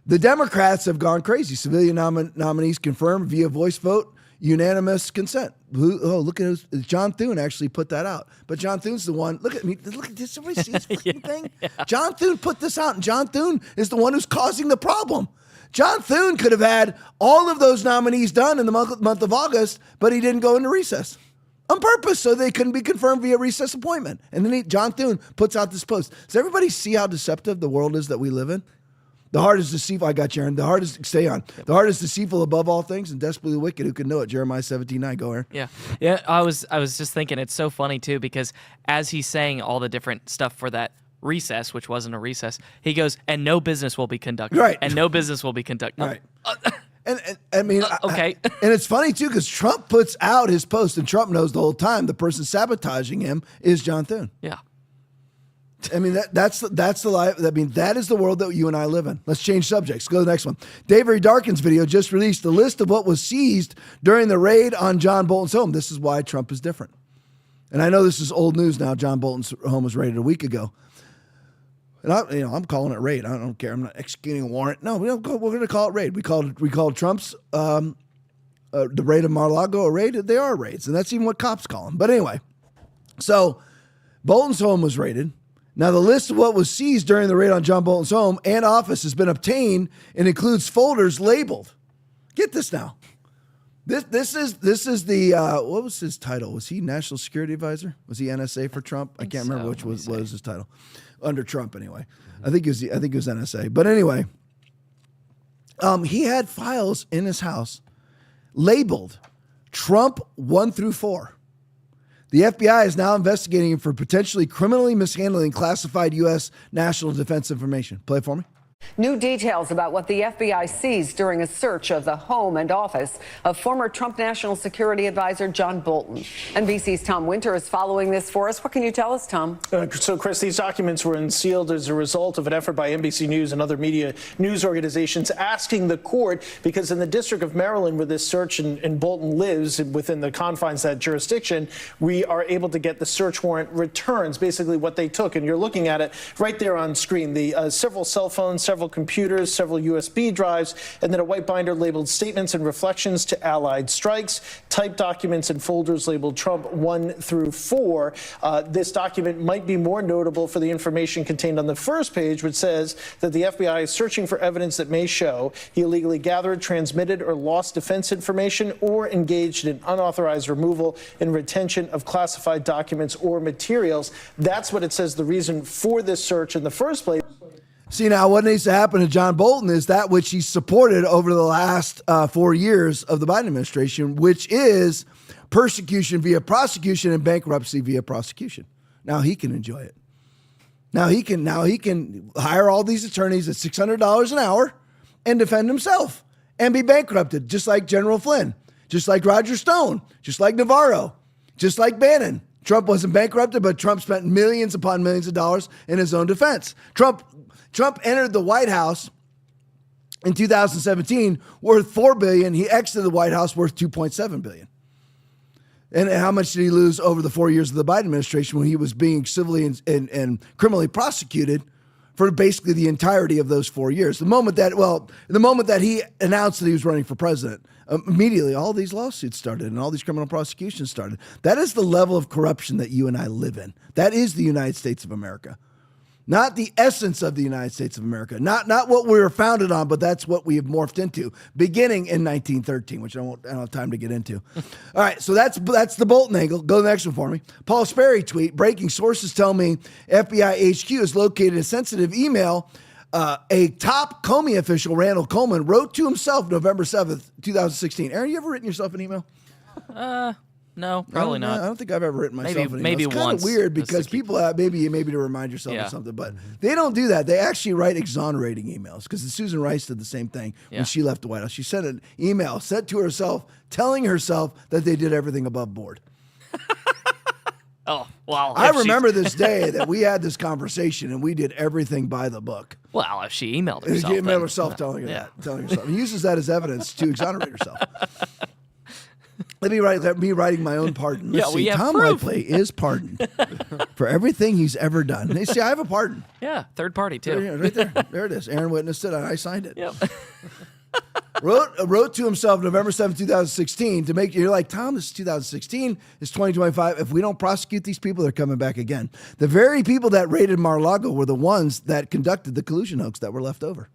The Democrats have gone crazy. Civilian nominees confirmed via voice vote, unanimous consent. Look at it. John Thune actually put that out. But John Thune's the one. Look at me. Look at this. Everybody see this fucking thing? Yeah. John Thune put this out, and John Thune is the one who's causing the problem. John Thune could have had all of those nominees done in the month of August, but he didn't go into recess on purpose so they couldn't be confirmed via recess appointment. And then John Thune puts out this post. Does everybody see how deceptive the world is that we live in? The heart is deceitful. I got you, Aaron. The heart is, stay on. The heart is deceitful above all things and desperately wicked. Who can know it? Jeremiah 17:9. Go, Aaron. Yeah. I was just thinking it's so funny too, because as he's saying all the different stuff for that recess, which wasn't a recess, he goes, and no business will be conducted. Right. And no business will be conducted. Right. And I mean, okay. And it's funny too, because Trump puts out his post, and Trump knows the whole time the person sabotaging him is John Thune. Yeah. I mean, that's the life. I mean, that is the world that you and I live in. Let's change subjects. Go to the next one. David Darkin's video just released the list of what was seized during the raid on John Bolton's home. This is why Trump is different. And I know this is old news now. John Bolton's home was raided a week ago. And I'm calling it raid. I don't care. I'm not executing a warrant. No, we're going to call it raid. We called Trump's the raid of Mar-a-Lago a raid. They are raids, and that's even what cops call them. But anyway, so Bolton's home was raided. Now, the list of what was seized during the raid on John Bolton's home and office has been obtained and includes folders labeled. Get this now. This is the what was his title? Was he National Security Advisor? Was he NSA for Trump? I can't remember which was his title under Trump. Anyway, I think it was NSA. But anyway, he had files in his house labeled Trump 1 through 4. The FBI is now investigating him for potentially criminally mishandling classified U.S. national defense information. Play it for me. New details about what the FBI seized during a search of the home and office of former Trump National Security Advisor John Bolton. NBC's Tom Winter is following this for us. What can you tell us, Tom? So, Chris, these documents were unsealed as a result of an effort by NBC News and other media news organizations asking the court, because in the District of Maryland where this search and Bolton lives within the confines of that jurisdiction, we are able to get the search warrant returns, basically what they took. And you're looking at it right there on screen. The several cell phones, several computers, several USB drives, and then a white binder labeled Statements and Reflections to Allied Strikes, typed documents and folders labeled Trump 1 through 4. This document might be more notable for the information contained on the first page, which says that the FBI is searching for evidence that may show he illegally gathered, transmitted, or lost defense information, or engaged in unauthorized removal and retention of classified documents or materials. That's what it says the reason for this search in the first place. See, now what needs to happen to John Bolton is that which he supported over the last 4 years of the Biden administration, which is persecution via prosecution and bankruptcy via prosecution. Now he can enjoy it. Now he can hire all these attorneys at $600 an hour and defend himself and be bankrupted, just like General Flynn, just like Roger Stone, just like Navarro, just like Bannon. Trump wasn't bankrupted, but Trump spent millions upon millions of dollars in his own defense. Trump entered the White House in 2017 worth $4 billion. He exited the White House worth $2.7 billion. And how much did he lose over the 4 years of the Biden administration when he was being civilly and criminally prosecuted for basically the entirety of those 4 years? The moment that he announced that he was running for president, immediately all these lawsuits started and all these criminal prosecutions started. That is the level of corruption that you and I live in. That is the United States of America. Not the essence of the United States of America, not what we were founded on, but that's what we have morphed into, beginning in 1913, which I don't have time to get into. All right, so that's the Bolton angle. Go to the next one for me. Paul Sperry tweet: breaking sources tell me FBI HQ has located a sensitive email. A top Comey official, Randall Coleman, wrote to himself November 7th, 2016. Aaron, you ever written yourself an email? No, probably not. I don't think I've ever written myself an email. Maybe it's once. kind of weird because people maybe to remind yourself of something, but they don't do that. They actually write exonerating emails, because Susan Rice did the same thing when she left the White House. She sent an email sent to herself telling herself that they did everything above board. Oh, wow. I remember this day that we had this conversation and we did everything by the book. Well, if she emailed herself. She emailed herself telling her that, telling herself. And uses that as evidence to exonerate herself. Let me writing my own pardon. Let's see. we have Tom proof. Laipply is pardoned for everything he's ever done. They see, I have a pardon. Yeah, third party too. Right there. There it is. Aaron witnessed it. I signed it. Yep. wrote to himself November 7th, 2016 to make, you're like, Tom, this is 2016, it's 2025. If we don't prosecute these people, they're coming back again. The very people that raided Mar-a-Lago were the ones that conducted the collusion hoax that were left over.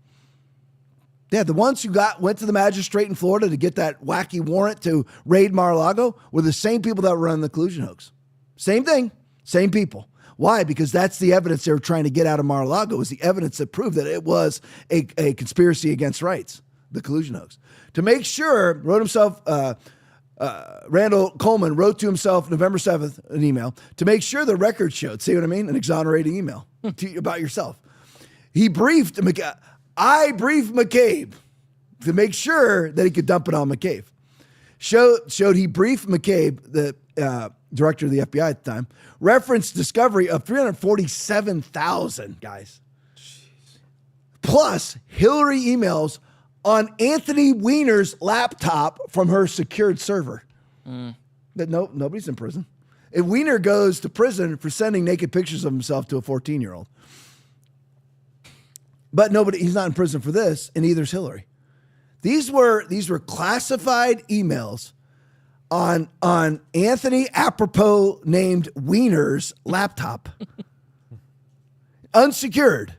Yeah, the ones who went to the magistrate in Florida to get that wacky warrant to raid Mar-a-Lago were the same people that were running the collusion hoax. Same thing, same people. Why? Because that's the evidence they were trying to get out of Mar-a-Lago, was the evidence that proved that it was a conspiracy against rights, the collusion hoax. To make sure, Randall Coleman wrote to himself November 7th, an email, to make sure the record showed, see what I mean? An exonerating email about yourself. I briefed McCabe to make sure that he could dump it on McCabe. Showed he briefed McCabe, the director of the FBI at the time, referenced discovery of 347,000 guys. Jeez. Plus Hillary emails on Anthony Weiner's laptop from her secured server. That nobody's in prison. And Weiner goes to prison for sending naked pictures of himself to a 14-year-old. But he's not in prison for this, and neither is Hillary. These were classified emails on Anthony apropos named Weiner's laptop. Unsecured.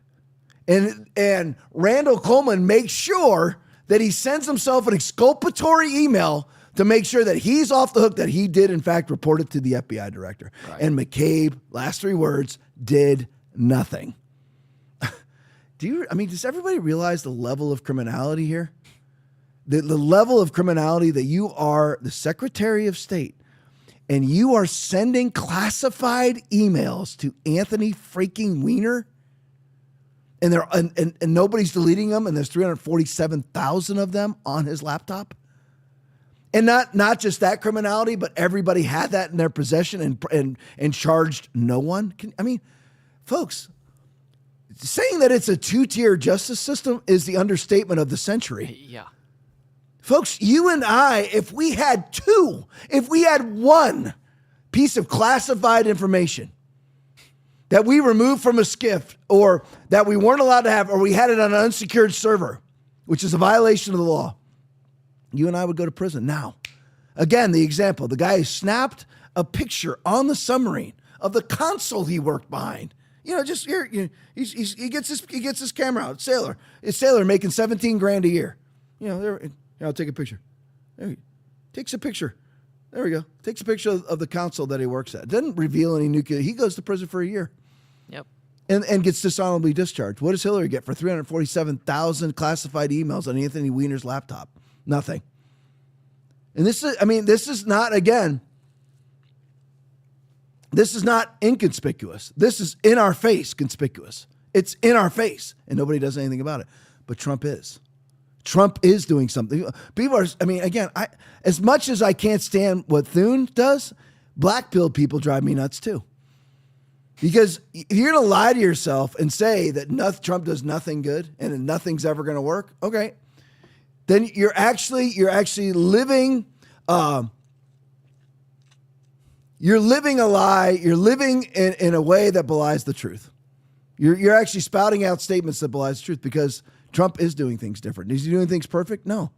And Randall Coleman makes sure that he sends himself an exculpatory email to make sure that he's off the hook, that he did, in fact, report it to the FBI director. Right. And McCabe, last three words, did nothing. Does everybody realize the level of criminality here? The level of criminality that you are the Secretary of State and you are sending classified emails to Anthony freaking Weiner, and nobody's deleting them, and there's 347,000 of them on his laptop. And not just that criminality, but everybody had that in their possession and charged no one. Folks, saying that it's a two-tier justice system is the understatement of the century. Yeah. Folks, you and I, if we had one piece of classified information that we removed from a SCIF or that we weren't allowed to have, or we had it on an unsecured server, which is a violation of the law, you and I would go to prison. Now, again, the example, the guy who snapped a picture on the submarine of the console he worked behind. Just here, he gets his camera out. Sailor making $17,000 a year. I'll take a picture. There he takes a picture. There we go. Takes a picture of the console that he works at. Doesn't reveal any nuclear. He goes to prison for a year. Yep. And gets dishonorably discharged. What does Hillary get for 347,000 classified emails on Anthony Weiner's laptop? Nothing. And this is not, again, this is not inconspicuous. This is in our face conspicuous. It's in our face, and nobody does anything about it. But Trump is. Trump is doing something. People are, as much as I can't stand what Thune does, black-pilled people drive me nuts too. Because if you're going to lie to yourself and say that Trump does nothing good and that nothing's ever going to work, okay, then you're actually living. You're living a lie. You're living in a way that belies the truth. You're actually spouting out statements that belie the truth, because Trump is doing things different. Is he doing things perfect? No.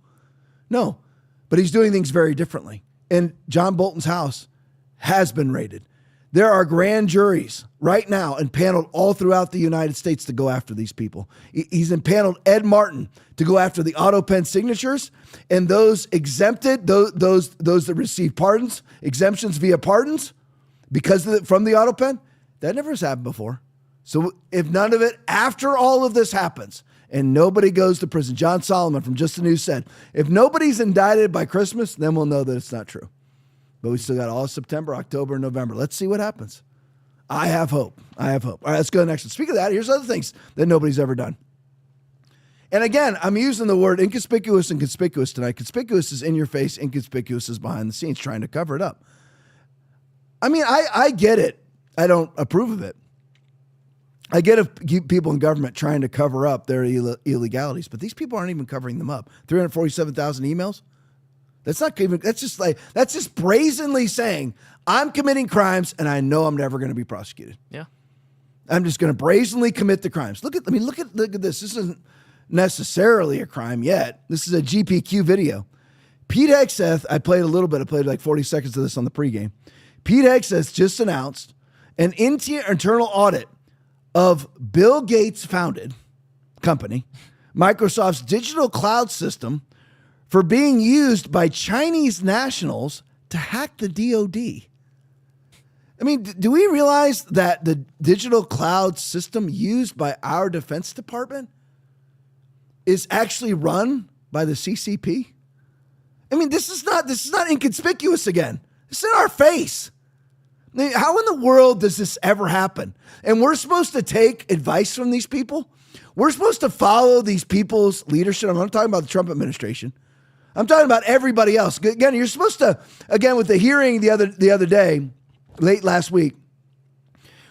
But he's doing things very differently. And John Bolton's house has been raided. There are grand juries right now impaneled all throughout the United States to go after these people. He's impaneled Ed Martin to go after the auto pen signatures, and those exempted, those that receive pardons, exemptions via pardons from the auto pen. That never has happened before. So if none of it, after all of this happens and nobody goes to prison, John Solomon from Just the News said, if nobody's indicted by Christmas, then we'll know that it's not true. But we still got all of September, October, and November. Let's see what happens. I have hope. All right, let's go to the next one. Speaking of that, here's other things that nobody's ever done. And again, I'm using the word inconspicuous and conspicuous tonight. Conspicuous is in your face. Inconspicuous is behind the scenes, trying to cover it up. I get it. I don't approve of it. I get people in government trying to cover up their illegalities, but these people aren't even covering them up. 347,000 emails. That's just brazenly saying, I'm committing crimes and I know I'm never going to be prosecuted. Yeah. I'm just going to brazenly commit the crimes. Look at this. This isn't necessarily a crime yet. This is a GPQ video. Pete Hegseth, I played like 40 seconds of this on the pregame. Pete Hegseth just announced an internal audit of Bill Gates founded company, Microsoft's digital cloud system, for being used by Chinese nationals to hack the DoD. I mean, do we realize that the digital cloud system used by our Defense Department is actually run by the CCP? I mean, this is not inconspicuous again. It's in our face. I mean, how in the world does this ever happen? And we're supposed to take advice from these people? We're supposed to follow these people's leadership. I'm not talking about the Trump administration. I'm talking about everybody else. Again, you're supposed to, with the hearing the other day, late last week,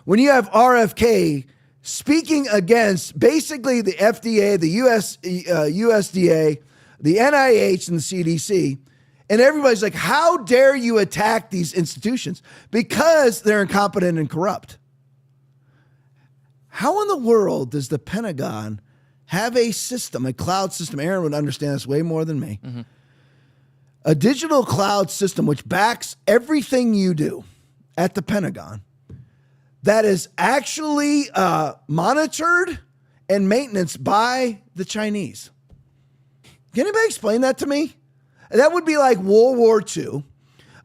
when you have RFK speaking against basically the FDA, the USDA, the NIH, and the CDC, and everybody's like, how dare you attack these institutions? Because they're incompetent and corrupt. How in the world does the Pentagon have a system, a cloud system? Aaron would understand this way more than me. Mm-hmm. A digital cloud system which backs everything you do at the Pentagon that is actually monitored and maintenance by the Chinese. Can anybody explain that to me? That would be like World War II.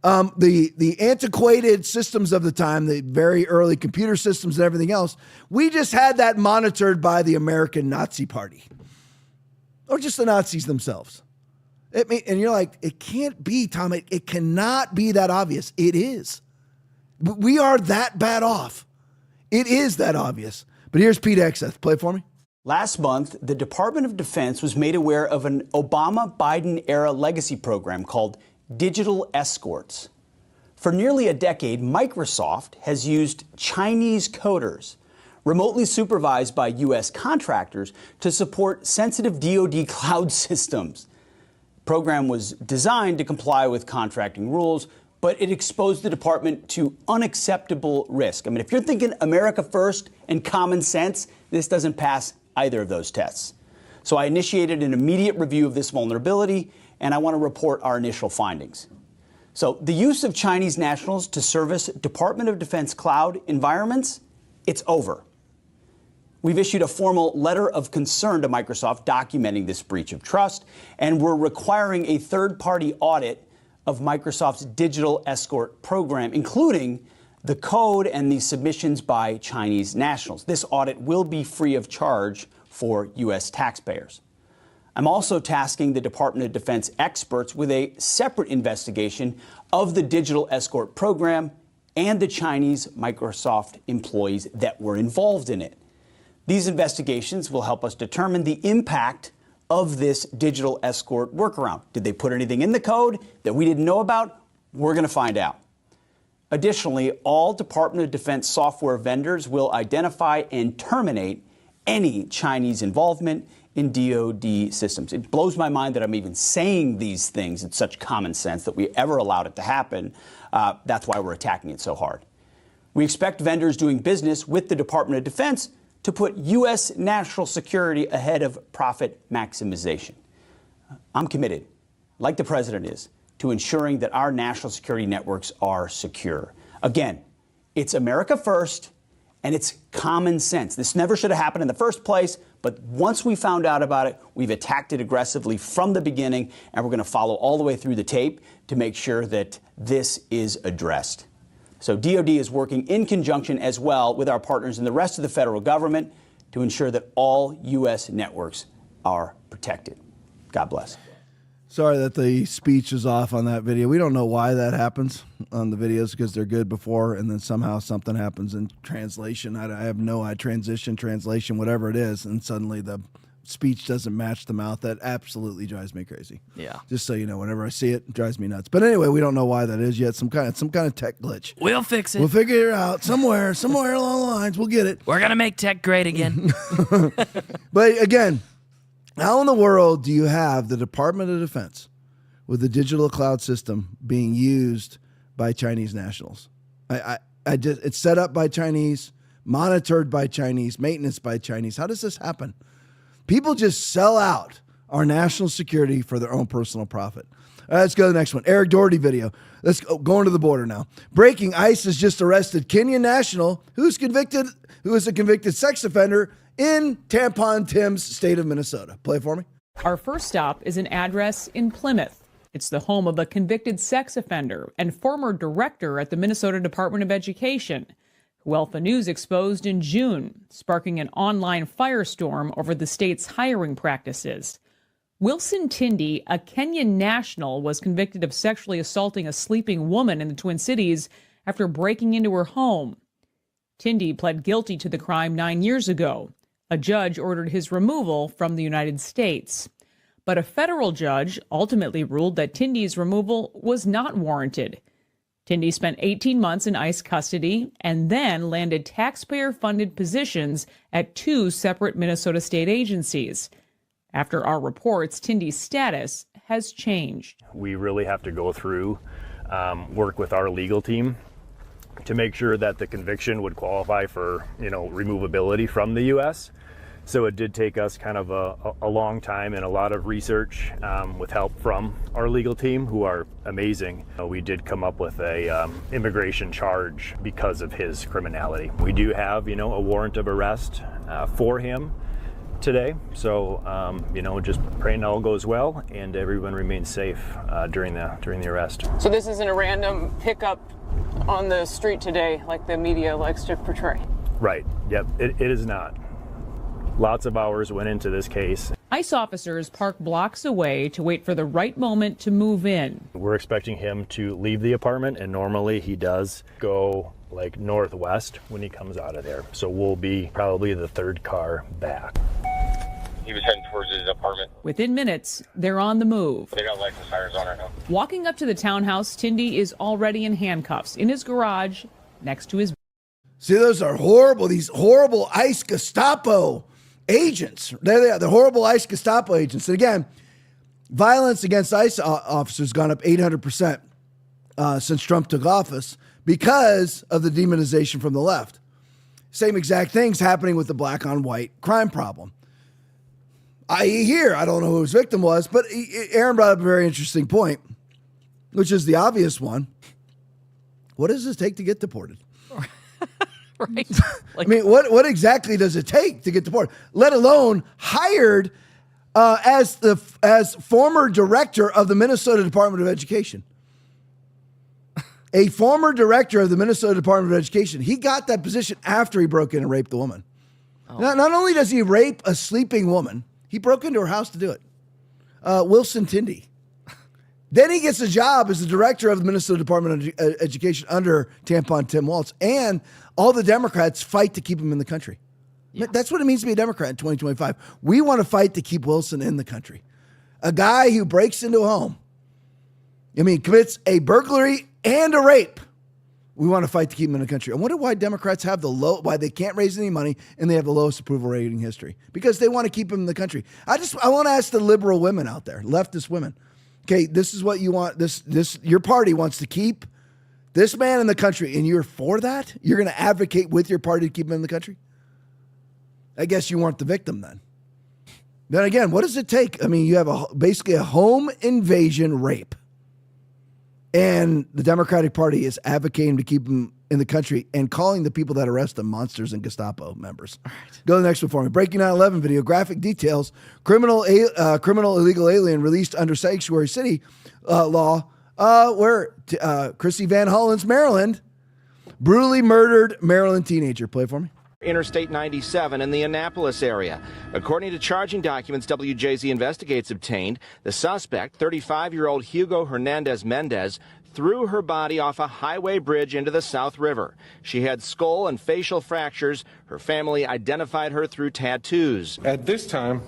The antiquated systems of the time, the very early computer systems and everything else, we just had that monitored by the American Nazi Party or just the Nazis themselves. And you're like, it can't be, Tom. It cannot be that obvious. It is. We are that bad off. It is that obvious. But here's Pete Hegseth. Play it for me. Last month, the Department of Defense was made aware of an Obama-Biden-era legacy program called Digital Escorts. For nearly a decade, Microsoft has used Chinese coders, remotely supervised by U.S. contractors, to support sensitive DoD cloud systems. The program was designed to comply with contracting rules, but it exposed the department to unacceptable risk. I mean, if you're thinking America first and common sense, this doesn't pass either of those tests. So I initiated an immediate review of this vulnerability, and I want to report our initial findings. So the use of Chinese nationals to service Department of Defense cloud environments, it's over. We've issued a formal letter of concern to Microsoft documenting this breach of trust, and we're requiring a third-party audit of Microsoft's digital escort program, including the code and the submissions by Chinese nationals. This audit will be free of charge for U.S. taxpayers. I'm also tasking the Department of Defense experts with a separate investigation of the digital escort program and the Chinese Microsoft employees that were involved in it. These investigations will help us determine the impact of this digital escort workaround. Did they put anything in the code that we didn't know about? We're going to find out. Additionally, all Department of Defense software vendors will identify and terminate any Chinese involvement in DoD systems. It blows my mind that I'm even saying these things. It's such common sense that we ever allowed it to happen. That's why we're attacking it so hard. We expect vendors doing business with the Department of Defense to put U.S. national security ahead of profit maximization. I'm committed, like the president is, to ensuring that our national security networks are secure. Again, it's America first, and it's common sense. This never should have happened in the first place, but once we found out about it, we've attacked it aggressively from the beginning, and we're going to follow all the way through the tape to make sure that this is addressed. So DoD is working in conjunction as well with our partners in the rest of the federal government to ensure that all U.S. networks are protected. God bless. Sorry that the speech is off on that video. We don't know why that happens on the videos because they're good before, and then somehow something happens in translation. I have no idea, translation, whatever it is, and suddenly the speech doesn't match the mouth. That absolutely drives me crazy. Yeah. Just so you know, whenever I see it, it drives me nuts. But anyway, we don't know why that is yet. Some kind of tech glitch. We'll fix it. We'll figure it out somewhere along the lines. We'll get it. We're gonna make tech great again. But again, how in the world do you have the Department of Defense with the digital cloud system being used by Chinese nationals. It's set up by Chinese, monitored by Chinese, maintenance by Chinese. How does this happen? People just sell out our national security for their own personal profit. All right, let's go to the next one. Eric Doherty video. Let's go into the border now. Breaking: ICE has just arrested Kenyan national who is a convicted sex offender in Tampon Tim's state of Minnesota. Play for me. Our first stop is an address in Plymouth. It's the home of a convicted sex offender and former director at the Minnesota Department of Education, who Alpha News exposed in June, sparking an online firestorm over the state's hiring practices. Wilson Tindy, a Kenyan national, was convicted of sexually assaulting a sleeping woman in the Twin Cities after breaking into her home. Tindy pled guilty to the crime 9 years ago. A judge ordered his removal from the United States. But a federal judge ultimately ruled that Tindy's removal was not warranted. Tindy spent 18 months in ICE custody and then landed taxpayer-funded positions at 2 separate Minnesota state agencies. After our reports, Tindy's status has changed. We really have to go through, work with our legal team to make sure that the conviction would qualify for, removability from the U.S. So it did take us kind of a long time and a lot of research with help from our legal team, who are amazing. We did come up with a immigration charge because of his criminality. We do have, a warrant of arrest for him today. So, just praying all goes well and everyone remains safe during the arrest. So this isn't a random pickup on the street today like the media likes to portray? Right. Yep. It is not. Lots of hours went into this case. ICE officers park blocks away to wait for the right moment to move in. We're expecting him to leave the apartment, and normally he does go northwest when he comes out of there. So we'll be probably the third car back. He was heading towards his apartment. Within minutes, they're on the move. They got license sirens on right now. Walking up to the townhouse, Tindy is already in handcuffs in his garage next to his. See, those are horrible. These horrible ICE Gestapo agents. There they are, the horrible ICE Gestapo agents. And again, violence against ICE officers gone up 800% since Trump took office because of the demonization from the left. Same exact things happening with the black on white crime problem. I don't know who his victim was, but Aaron brought up a very interesting point, which is the obvious one. What does it take to get deported? Right. What exactly does it take to get deported? Let alone hired as former director of the Minnesota Department of Education. A former director of the Minnesota Department of Education. He got that position after he broke in and raped the woman. Oh. Not only does he rape a sleeping woman, he broke into her house to do it. Wilson Tindy. Then he gets a job as the director of the Minnesota Department of Education under Tampon Tim Walz. And all the Democrats fight to keep him in the country. Yeah. That's what it means to be a Democrat in 2025. We want to fight to keep Wilson in the country. A guy who breaks into a home, commits a burglary and a rape. We want to fight to keep him in the country. I wonder why Democrats have why they can't raise any money and they have the lowest approval rating in history. Because they want to keep him in the country. I want to ask the liberal women out there, leftist women. Okay, this is what you want. Your party wants to keep this man in the country, and you're for that? You're going to advocate with your party to keep him in the country? I guess you weren't the victim then. Then again, what does it take? You have basically a home invasion rape. And the Democratic Party is advocating to keep him in the country and calling the people that arrest him monsters and Gestapo members. All right. Go to the next one for me. Breaking 9/11 video, graphic details. Criminal illegal alien released under sanctuary city law where Chrissy Van Hollen's Maryland brutally murdered Maryland teenager. Play for me. Interstate 97 in the Annapolis area. According to charging documents WJZ Investigates obtained, the suspect, 35-year-old Hugo Hernandez Mendez, threw her body off a highway bridge into the South River. She had skull and facial fractures. Her family identified her through tattoos. At this time,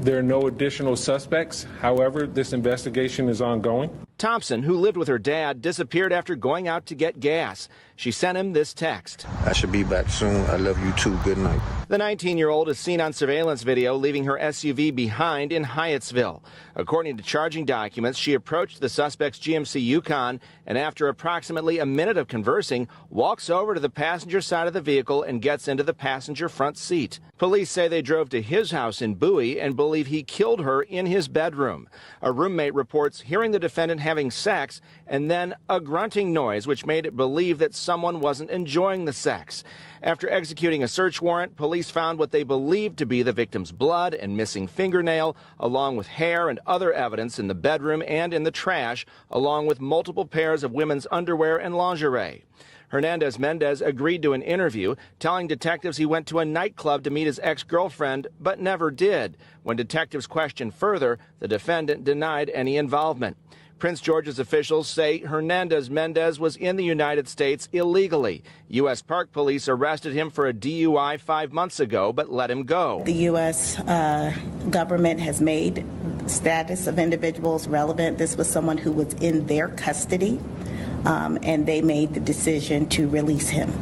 there are no additional suspects. However, this investigation is ongoing. Thompson, who lived with her dad, disappeared after going out to get gas. She sent him this text. I should be back soon. I love you too. Good night. The 19-year-old is seen on surveillance video leaving her SUV behind in Hyattsville. According to charging documents, she approached the suspect's GMC Yukon and after approximately a minute of conversing, walks over to the passenger side of the vehicle and gets into the passenger front seat. Police say they drove to his house in Bowie and believe he killed her in his bedroom. A roommate reports hearing the defendant having sex and then a grunting noise which made it believe that someone wasn't enjoying the sex. After executing a search warrant, police found what they believed to be the victim's blood and missing fingernail, along with hair and other evidence in the bedroom and in the trash, along with multiple pairs of women's underwear and lingerie. Hernandez-Mendez agreed to an interview, telling detectives he went to a nightclub to meet his ex-girlfriend, but never did. When detectives questioned further, the defendant denied any involvement. Prince George's officials say Hernandez-Mendez was in the United States illegally. U.S. Park Police arrested him for a DUI 5 months ago, but let him go. The U.S. Government has made status of individuals relevant. This was someone who was in their custody, and they made the decision to release him.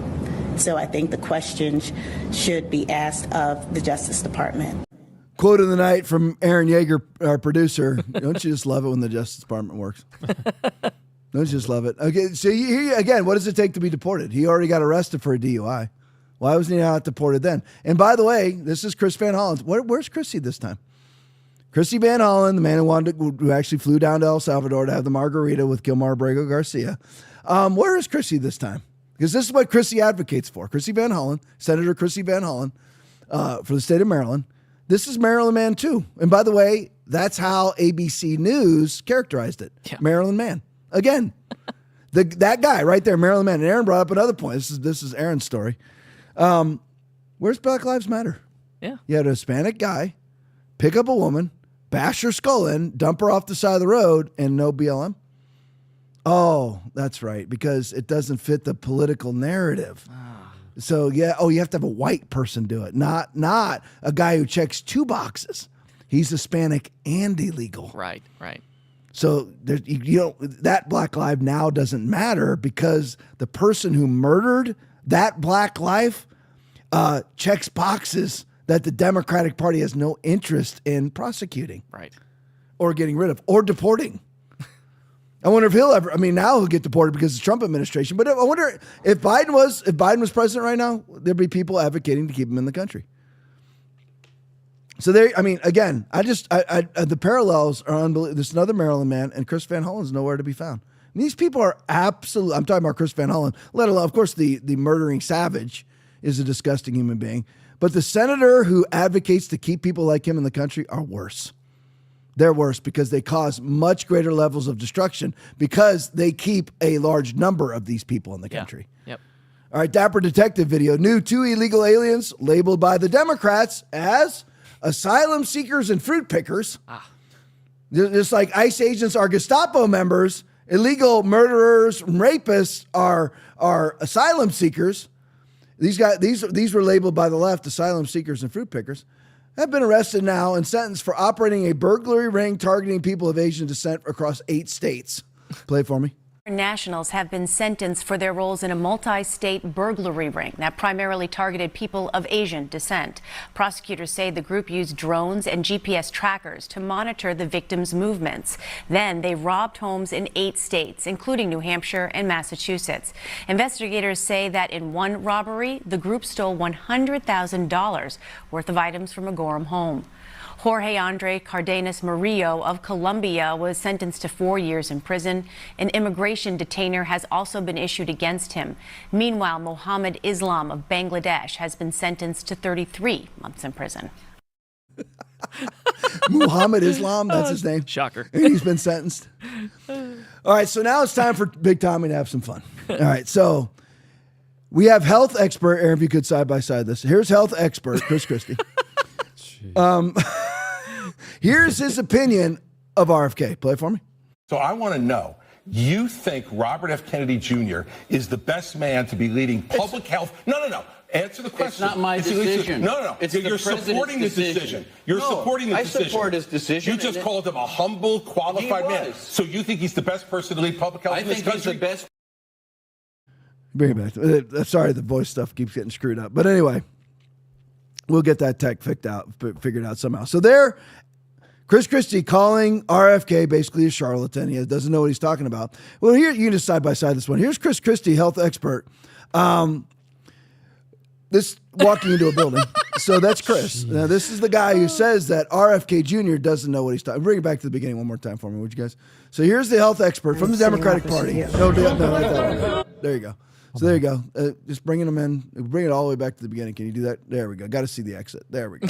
So I think the questions should be asked of the Justice Department. Quote of the night from Aaron Yeager, our producer. Don't you just love it when the Justice Department works? Don't you just love it? Okay, so again, what does it take to be deported? He already got arrested for a DUI. Why wasn't he not deported then? And by the way, this is Chris Van Hollen. Where's Chrissy this time? Chrissy Van Hollen, the man who actually flew down to El Salvador to have the margarita with Gilmar Abrego Garcia. Where is Chrissy this time? Because this is what Chrissy advocates for. Chrissy Van Hollen, Senator Chrissy Van Hollen, for the state of Maryland. This is Maryland Man too. And by the way, that's how ABC News characterized it. Yeah. Maryland Man. Again, that guy right there, Maryland Man. And Aaron brought up another point. This is Aaron's story. Where's Black Lives Matter? Yeah. You had a Hispanic guy pick up a woman, bash her skull in, dump her off the side of the road, and no BLM? Oh, that's right. Because it doesn't fit the political narrative. So, yeah, you have to have a white person do it, not a guy who checks two boxes. He's Hispanic and illegal. Right. So that Black life now doesn't matter because the person who murdered that Black life checks boxes that the Democratic Party has no interest in prosecuting. Right. Or getting rid of, or deporting. I wonder if now he'll get deported because of the Trump administration. But I wonder if Biden was president right now, there'd be people advocating to keep him in the country. So again, the parallels are unbelievable. There's another Maryland man, and Chris Van Hollen's nowhere to be found. And these people are absolute. I'm talking about Chris Van Hollen, let alone, of course, the murdering savage is a disgusting human being. But the senator who advocates to keep people like him in the country are worse. They're worse because they cause much greater levels of destruction because they keep a large number of these people in the country. Yep. All right, Dapper Detective video. New 2 illegal aliens labeled by the Democrats as asylum seekers and fruit pickers. Just like ICE agents are Gestapo members, illegal murderers, rapists are asylum seekers. These were labeled by the left asylum seekers and fruit pickers. Have been arrested now and sentenced for operating a burglary ring targeting people of Asian descent across 8 states. Play it for me. Nationals have been sentenced for their roles in a multi-state burglary ring that primarily targeted people of Asian descent. Prosecutors say the group used drones and GPS trackers to monitor the victims' movements. Then they robbed homes in 8 states, including New Hampshire and Massachusetts. Investigators say that in one robbery, the group stole $100,000 worth of items from a Gorham home. Jorge Andre Cardenas Murillo of Colombia was sentenced to 4 years in prison. An immigration detainer has also been issued against him. Meanwhile, Mohammed Islam of Bangladesh has been sentenced to 33 months in prison. Muhammad Islam, that's his name. Shocker. He's been sentenced. All right, so now it's time for Big Tommy to have some fun. All right, so we have health expert, Aaron, if you could side by side this. Here's health expert, Chris Christie. Here's his opinion of RFK. Play it for me. So I want to know, You think Robert F. Kennedy Jr. is the best man to be leading public health? No. Answer the question. It's not my decision. No. It's You're the president's supporting the decision. You're supporting the decision. I support his decision. You just called him a humble, qualified man. So you think he's the best person to lead public health in this country? I think he's the best. Bring it back. Sorry, the voice stuff keeps getting screwed up. But anyway, we'll get that tech figured out somehow. So there, Chris Christie calling RFK basically a charlatan. He doesn't know what he's talking about. Well, here, you can just side by side this one. Here's Chris Christie, health expert. This walking into a building. So that's Chris. Now, this is the guy who says that RFK Jr. doesn't know what he's talking. Bring it back to the beginning one more time for me, would you guys? So here's the health expert from the Democratic Party. No, not that one. There you go. So there you go. Just bringing them in. Bring it all the way back to the beginning. Can you do that? There we go. Got to see the exit. There we go.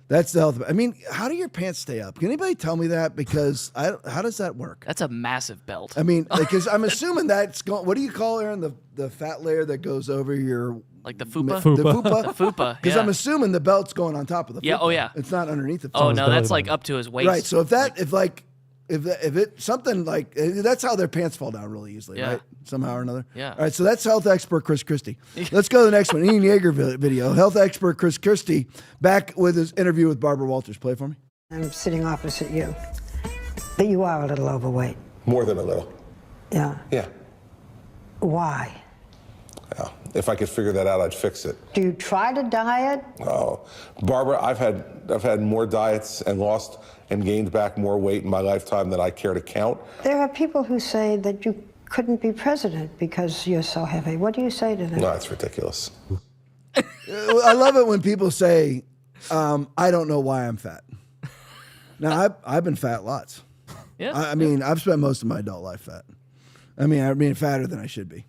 That's the health. I mean, how do your pants stay up? Can anybody tell me that? Because how does that work? That's a massive belt. I mean, because I'm assuming that's going. What do you call, Aaron, the fat layer that goes over your like the fupa? The fupa. The fupa. Because yeah. I'm assuming the belt's going on top of the fupa. Yeah. Oh yeah. It's not underneath the fupa. Oh no, that's like up to his waist. Right. So if it something like that's how their pants fall down really easily, right? Somehow or another. Yeah. All right. So that's health expert Chris Christie. Let's go to the next one. Ian Yeager video. Health expert Chris Christie back with his interview with Barbara Walters. Play it for me. I'm sitting opposite you, but you are a little overweight. More than a little. Yeah. Yeah. Why? Yeah. If I could figure that out, I'd fix it. Do you try to diet? Oh, Barbara, I've had more diets and lost and gained back more weight in my lifetime than I care to count. There are people who say that you couldn't be president because you're so heavy. What do you say to them? No, it's ridiculous. I love it when people say, I don't know why I'm fat. Now, I've been fat lots. Yeah. I mean, I've spent most of my adult life fat. I mean, fatter than I should be.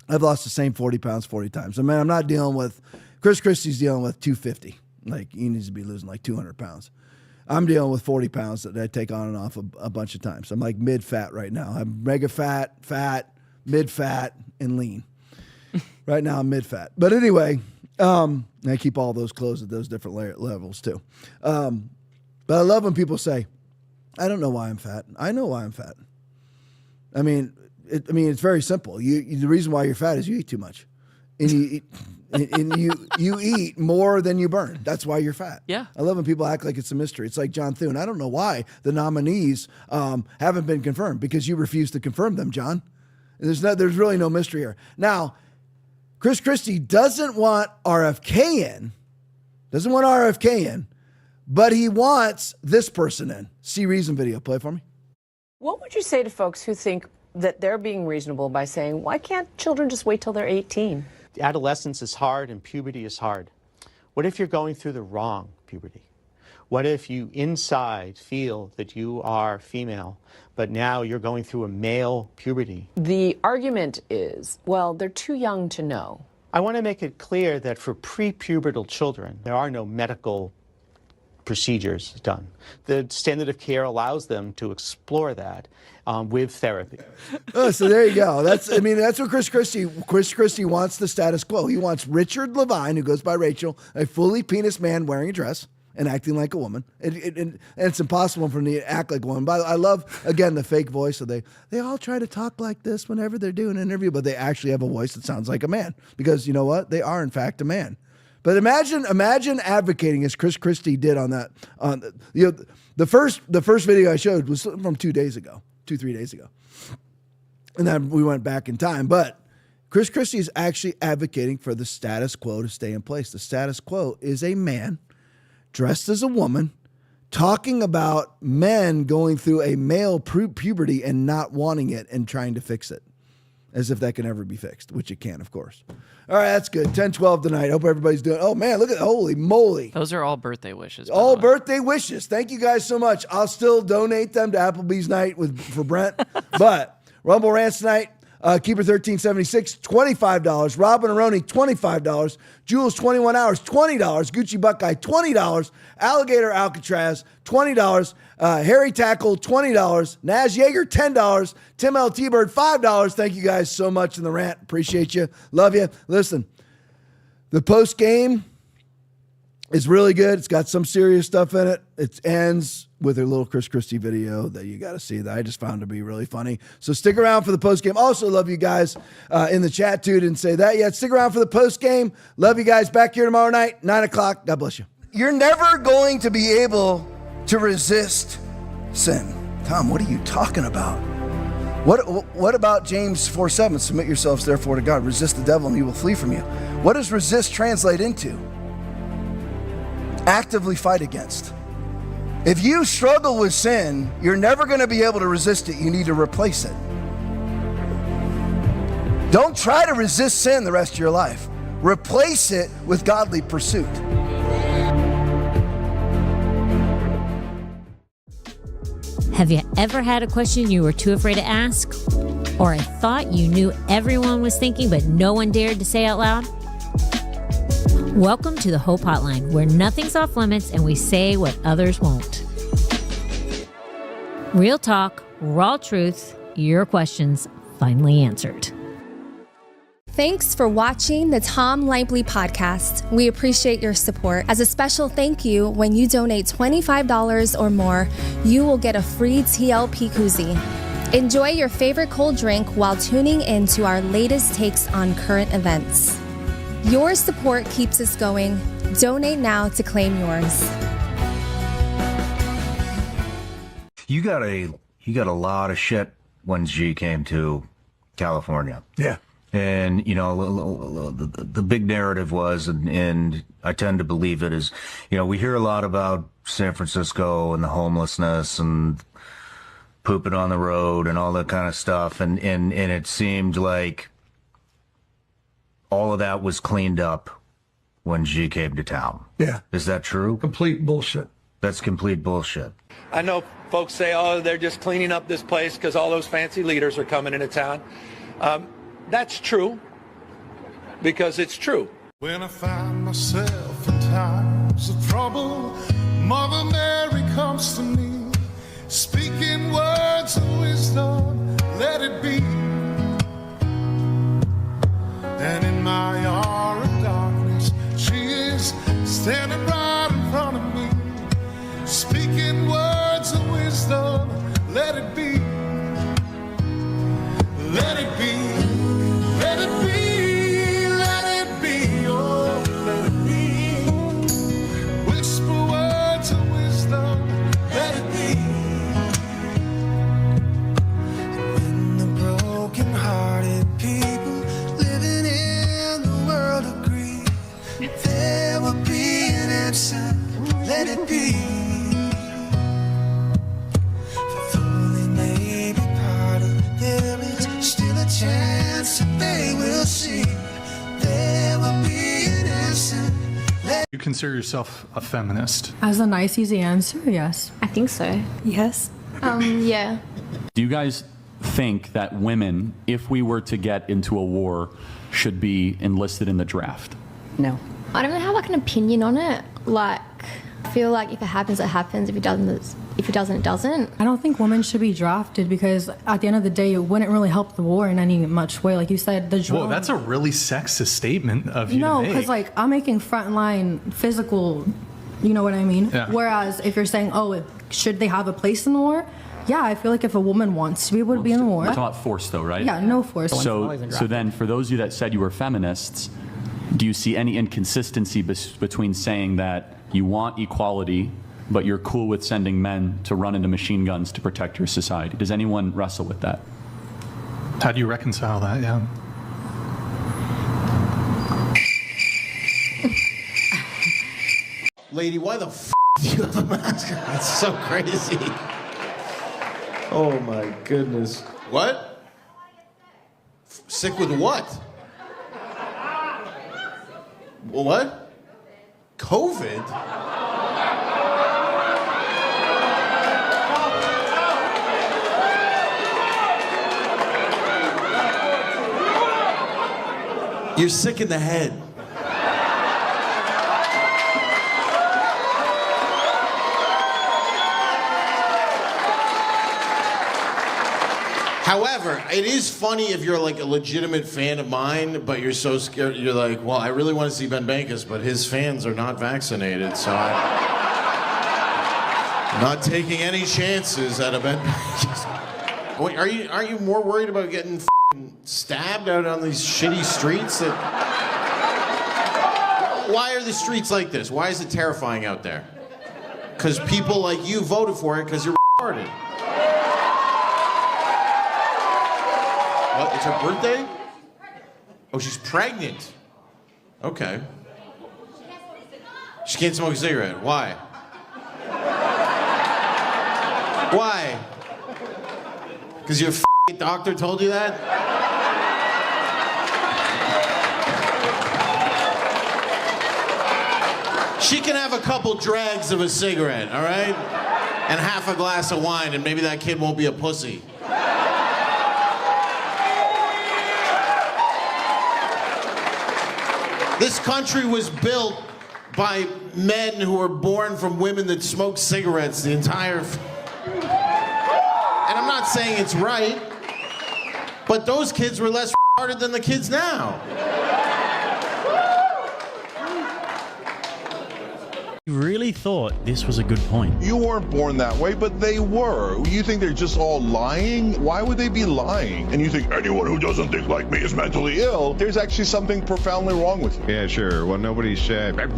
I've lost the same 40 pounds 40 times. I mean, I'm not dealing with, Chris Christie's dealing with 250. Like, he needs to be losing like 200 pounds. I'm dealing with 40 pounds that I take on and off a bunch of times. I'm like mid-fat right now. I'm mega fat, mid-fat, and lean. Right now, I'm mid-fat. But anyway, I keep all those clothes at those different levels too. But I love when people say, I don't know why I'm fat. I know why I'm fat. I mean, it's very simple. The reason why you're fat is you eat too much, and you eat more than you burn. That's why you're fat. Yeah. I love when people act like it's a mystery. It's like John Thune. I don't know why the nominees haven't been confirmed, because you refuse to confirm them, John. There's really no mystery here. Now, Chris Christie doesn't want RFK in. But he wants this person in. See Reason video. Play it for me. What would you say to folks who think that they're being reasonable by saying, why can't children just wait till they're 18? Adolescence is hard and puberty is hard. What if you're going through the wrong puberty? What if you inside feel that you are female, but now you're going through a male puberty? The argument is, well, they're too young to know. I want to make it clear that for prepubertal children, there are no medical procedures done. The standard of care allows them to explore that with therapy. Oh, so there you go. That's what Chris Christie wants, the status quo. He wants Richard Levine, who goes by Rachel, a fully penis man wearing a dress and acting like a woman. And it's impossible for him to act like a woman. But I love, again, the fake voice. So they all try to talk like this whenever they're doing an interview, but they actually have a voice that sounds like a man. Because you know what? They are, in fact, a man. But imagine advocating as Chris Christie did on that. The first video I showed was from 3 days ago, and then we went back in time. But Chris Christie is actually advocating for the status quo to stay in place. The status quo is a man dressed as a woman talking about men going through a male puberty and not wanting it and trying to fix it, as if that can ever be fixed, which it can, of course. All right, that's good. 10-12 tonight. Hope everybody's doing. Oh, man, look at holy moly. Those are all birthday wishes. All birthday wishes. Thank you guys so much. I'll still donate them to Applebee's night for Brent. But Rumble Rants tonight, Keeper 1376, $25. Robin Aroni, $25. Jules 21 Hours, $20. Gucci Buckeye, $20. Alligator Alcatraz, $20. Harry Tackle, $20. Naz Yeager, $10. Tim L. T-Bird, $5. Thank you guys so much in the rant. Appreciate you. Love you. Listen, the post game is really good. It's got some serious stuff in it. It ends with her little Chris Christie video that you got to see that I just found to be really funny. So stick around for the post game. Also love you guys in the chat too. Didn't say that yet. Stick around for the post game. Love you guys. Back here tomorrow night, 9:00. God bless you. You're never going to be able to resist sin. Tom, what are you talking about? What about James 4:7? Submit yourselves therefore to God. Resist the devil and he will flee from you. What does resist translate into? Actively fight against. If you struggle with sin, you're never going to be able to resist it. You need to replace it. Don't try to resist sin the rest of your life. Replace it with godly pursuit. Have you ever had a question you were too afraid to ask? Or a thought you knew everyone was thinking but no one dared to say out loud? Welcome to the Hope Hotline, where nothing's off limits and we say what others won't. Real talk, raw truth, your questions finally answered. Thanks for watching the Tom Laipply podcast. We appreciate your support. As a special thank you, when you donate $25 or more, you will get a free TLP koozie. Enjoy your favorite cold drink while tuning in to our latest takes on current events. Your support keeps us going. Donate now to claim yours. You got a lot of shit when G came to California. Yeah. And, you know, the big narrative was, and I tend to believe it, is, you know, we hear a lot about San Francisco and the homelessness and pooping on the road and all that kind of stuff. And it seemed like all of that was cleaned up when G came to town. Yeah. Is that true? Complete bullshit. That's complete bullshit. I know folks say, oh, they're just cleaning up this place because all those fancy leaders are coming into town. That's true, because it's true. When I find myself in times of trouble, Mother Mary comes to me, speaking words of wisdom, let it be. And in my hour of darkness, she is standing right in front of me, speaking words of wisdom, let it be. Let it be. Let it be, let it be, oh, let it be. Whisper words of wisdom, let it be. When the broken-hearted people living in the world agree, there will be an answer, let it be. For though they may be parted, there is still a chance that they will see. There will be an answer. You consider yourself a feminist? As a nice, easy answer, yes. I think so. Yes. Yeah. Do you guys think that women, if we were to get into a war, should be enlisted in the draft? No. I don't really have like an opinion on it. Like, I feel like if it happens, it happens. If it doesn't, it doesn't. I don't think women should be drafted because at the end of the day, it wouldn't really help the war in any much way. Like you said, the drone. Whoa, that's a really sexist statement of you to make. No, because like I'm making frontline physical, you know what I mean? Yeah. Whereas if you're saying, oh, should they have a place in the war? Yeah, I feel like if a woman wants to be able to be in the war. We're talking about force though, right? Yeah, no force. So then for those of you that said you were feminists, do you see any inconsistency between saying that you want equality, but you're cool with sending men to run into machine guns to protect your society? Does anyone wrestle with that? How do you reconcile that? Yeah. Lady, why the f do you have a mask on? It's so crazy. Oh my goodness. What? Sick with what? What? COVID? You're sick in the head. However, it is funny if you're like a legitimate fan of mine, but you're so scared. You're like, well, I really want to see Ben Bankus, but his fans are not vaccinated, so I... Not taking any chances at a bed. Wait, aren't you more worried about getting stabbed out on these shitty streets? Why are the streets like this? Why is it terrifying out there? Because people like you voted for it because you're retarded. What? It's her birthday? Oh, she's pregnant. Okay. She can't smoke a cigarette. Why? Why? Because your doctor told you that? She can have a couple drags of a cigarette, all right? And half a glass of wine, and maybe that kid won't be a pussy. This country was built by men who were born from women that smoked cigarettes the entire... And I'm not saying it's right, but those kids were less retarded than the kids now. You really thought this was a good point. You weren't born that way, but they were. You think they're just all lying? Why would they be lying? And you think anyone who doesn't think like me is mentally ill? There's actually something profoundly wrong with you. Yeah, sure. Well, nobody said what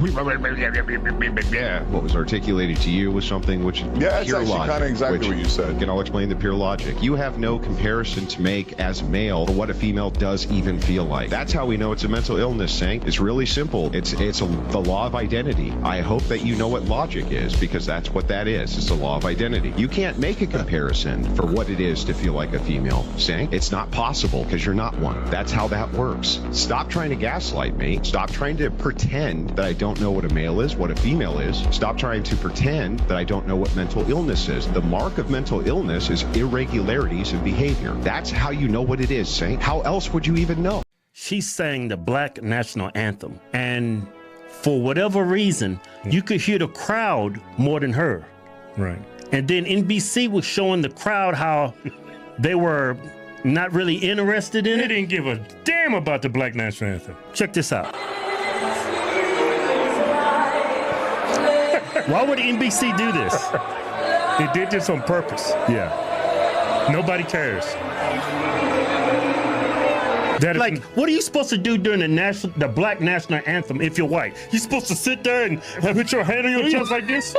was articulated to you was something which is yeah, it's pure actually logic, kind of exactly what you said. And I'll explain the pure logic. You have no comparison to make as male for what a female does even feel like. That's how we know it's a mental illness, Sank. It's really simple. It's the law of identity. I hope that you know what logic is, because that's what that is. It's the law of identity. You can't make a comparison for what it is to feel like a female, Sank. It's not possible because you're not one. That's how that works. Stop trying to gaslight me. Stop trying to pretend that I don't know what a male is, what a female is. Stop trying to pretend that I don't know what mental illness is. The mark of mental illness is irregularities in behavior. That's how you know what it is, Sank. How else would you even know? She sang the Black National Anthem, and for whatever reason, you could hear the crowd more than her. Right. And then NBC was showing the crowd how they were not really interested in it. They didn't give a damn about the Black National Anthem. Check this out. Why would NBC do this? They did this on purpose. Yeah. Nobody cares. Like, what are you supposed to do during the Black National Anthem if you're white? You're supposed to sit there and put your hand on your chest like this?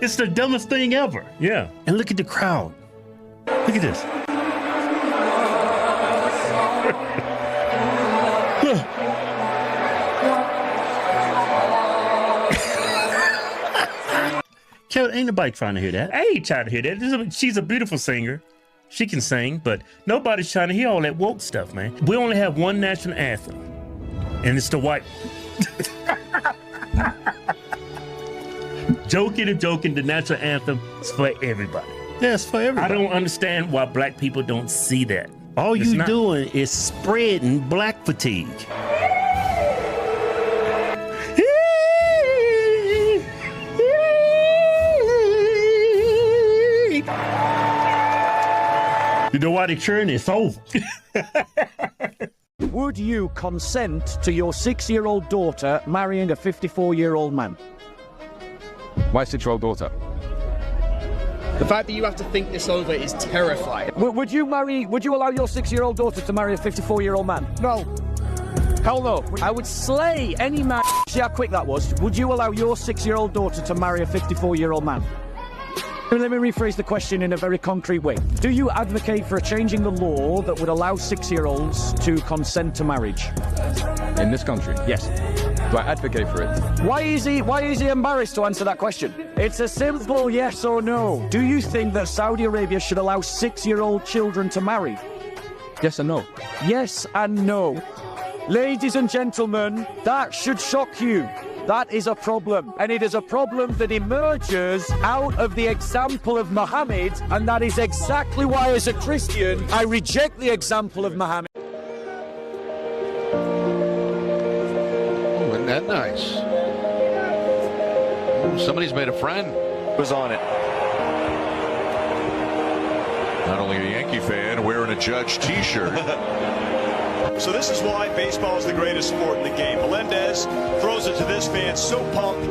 It's the dumbest thing ever. Yeah. And look at the crowd. Look at this. Kevin, ain't nobody trying to hear that. I ain't trying to hear that. She's a beautiful singer. She can sing, but nobody's trying to hear all that woke stuff, man. We only have one national anthem, and it's the white. Joking, the national anthem is for everybody. Yeah, it's for everybody. I don't understand why black people don't see that. All you're doing is spreading black fatigue. You know why they're cheering? It's over. Would you consent to your 6-year-old daughter marrying a 54-year-old man? My 6-year-old daughter. The fact that you have to think this over is terrifying. Would you allow your 6-year-old daughter to marry a 54-year-old man? No. Hell no. I would slay any man. See how quick that was? Would you allow your 6-year-old daughter to marry a 54-year-old man? Let me rephrase the question in a very concrete way. Do you advocate for changing the law that would allow 6-year-olds to consent to marriage? In this country? Yes. Do I advocate for it? Why is he embarrassed to answer that question? It's a simple yes or no. Do you think that Saudi Arabia should allow 6-year-old children to marry? Yes and no. Yes and no. Ladies and gentlemen, that should shock you. That is a problem, and it is a problem that emerges out of the example of Muhammad, and that is exactly why, as a Christian, I reject the example of Muhammad. Oh, isn't that nice? Oh, somebody's made a friend. Who's on it? Not only a Yankee fan wearing a Judge t-shirt. So this is why baseball is the greatest sport in the game. Melendez throws it to this fan, so pumped,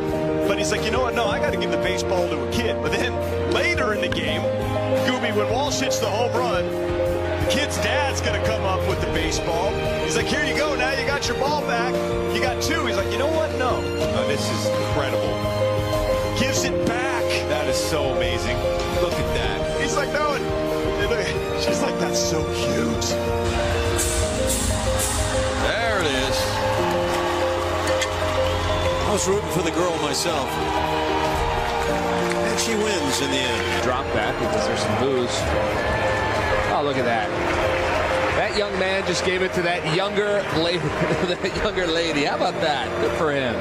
but he's like, you know what? No, I got to give the baseball to a kid. But then later in the game, Gooby, when Walsh hits the home run, the kid's dad's going to come up with the baseball. He's like, here you go. Now you got your ball back. You got two. He's like, you know what? No. Oh, this is incredible. Gives it back. That is so amazing. Look at that. He's like, no. She's like, that's so cute. There it is. I was rooting for the girl myself. And she wins in the end. Drop that because there's some booze. Oh, look at that. That young man just gave it to that younger lady. That younger lady. How about that? Good for him.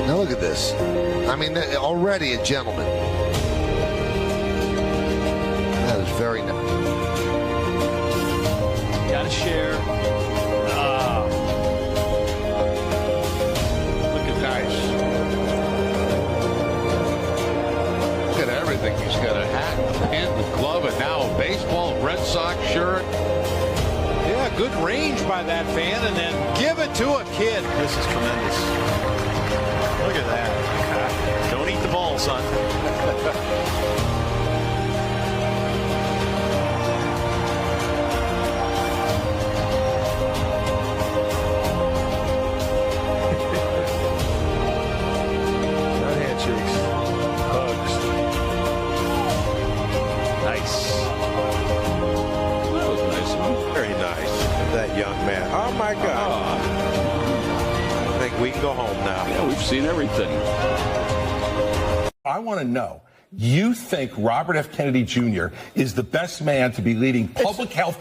Now look at this. I mean, already a gentleman. That is very nice. Gotta share. Look at nice. Look at everything. He's got a hat, pin, the glove, and now a baseball, Red Sox shirt. Yeah, good range by that fan, and then give it to a kid. This is tremendous. Look at that. Don't eat the ball, son. Not handshakes. Hugs. Nice. That was nice. Very nice. That young man. Oh, my God. I think we can go home now. Yeah, we've seen everything. I want to know, you think Robert F. Kennedy Jr. is the best man to be leading public health?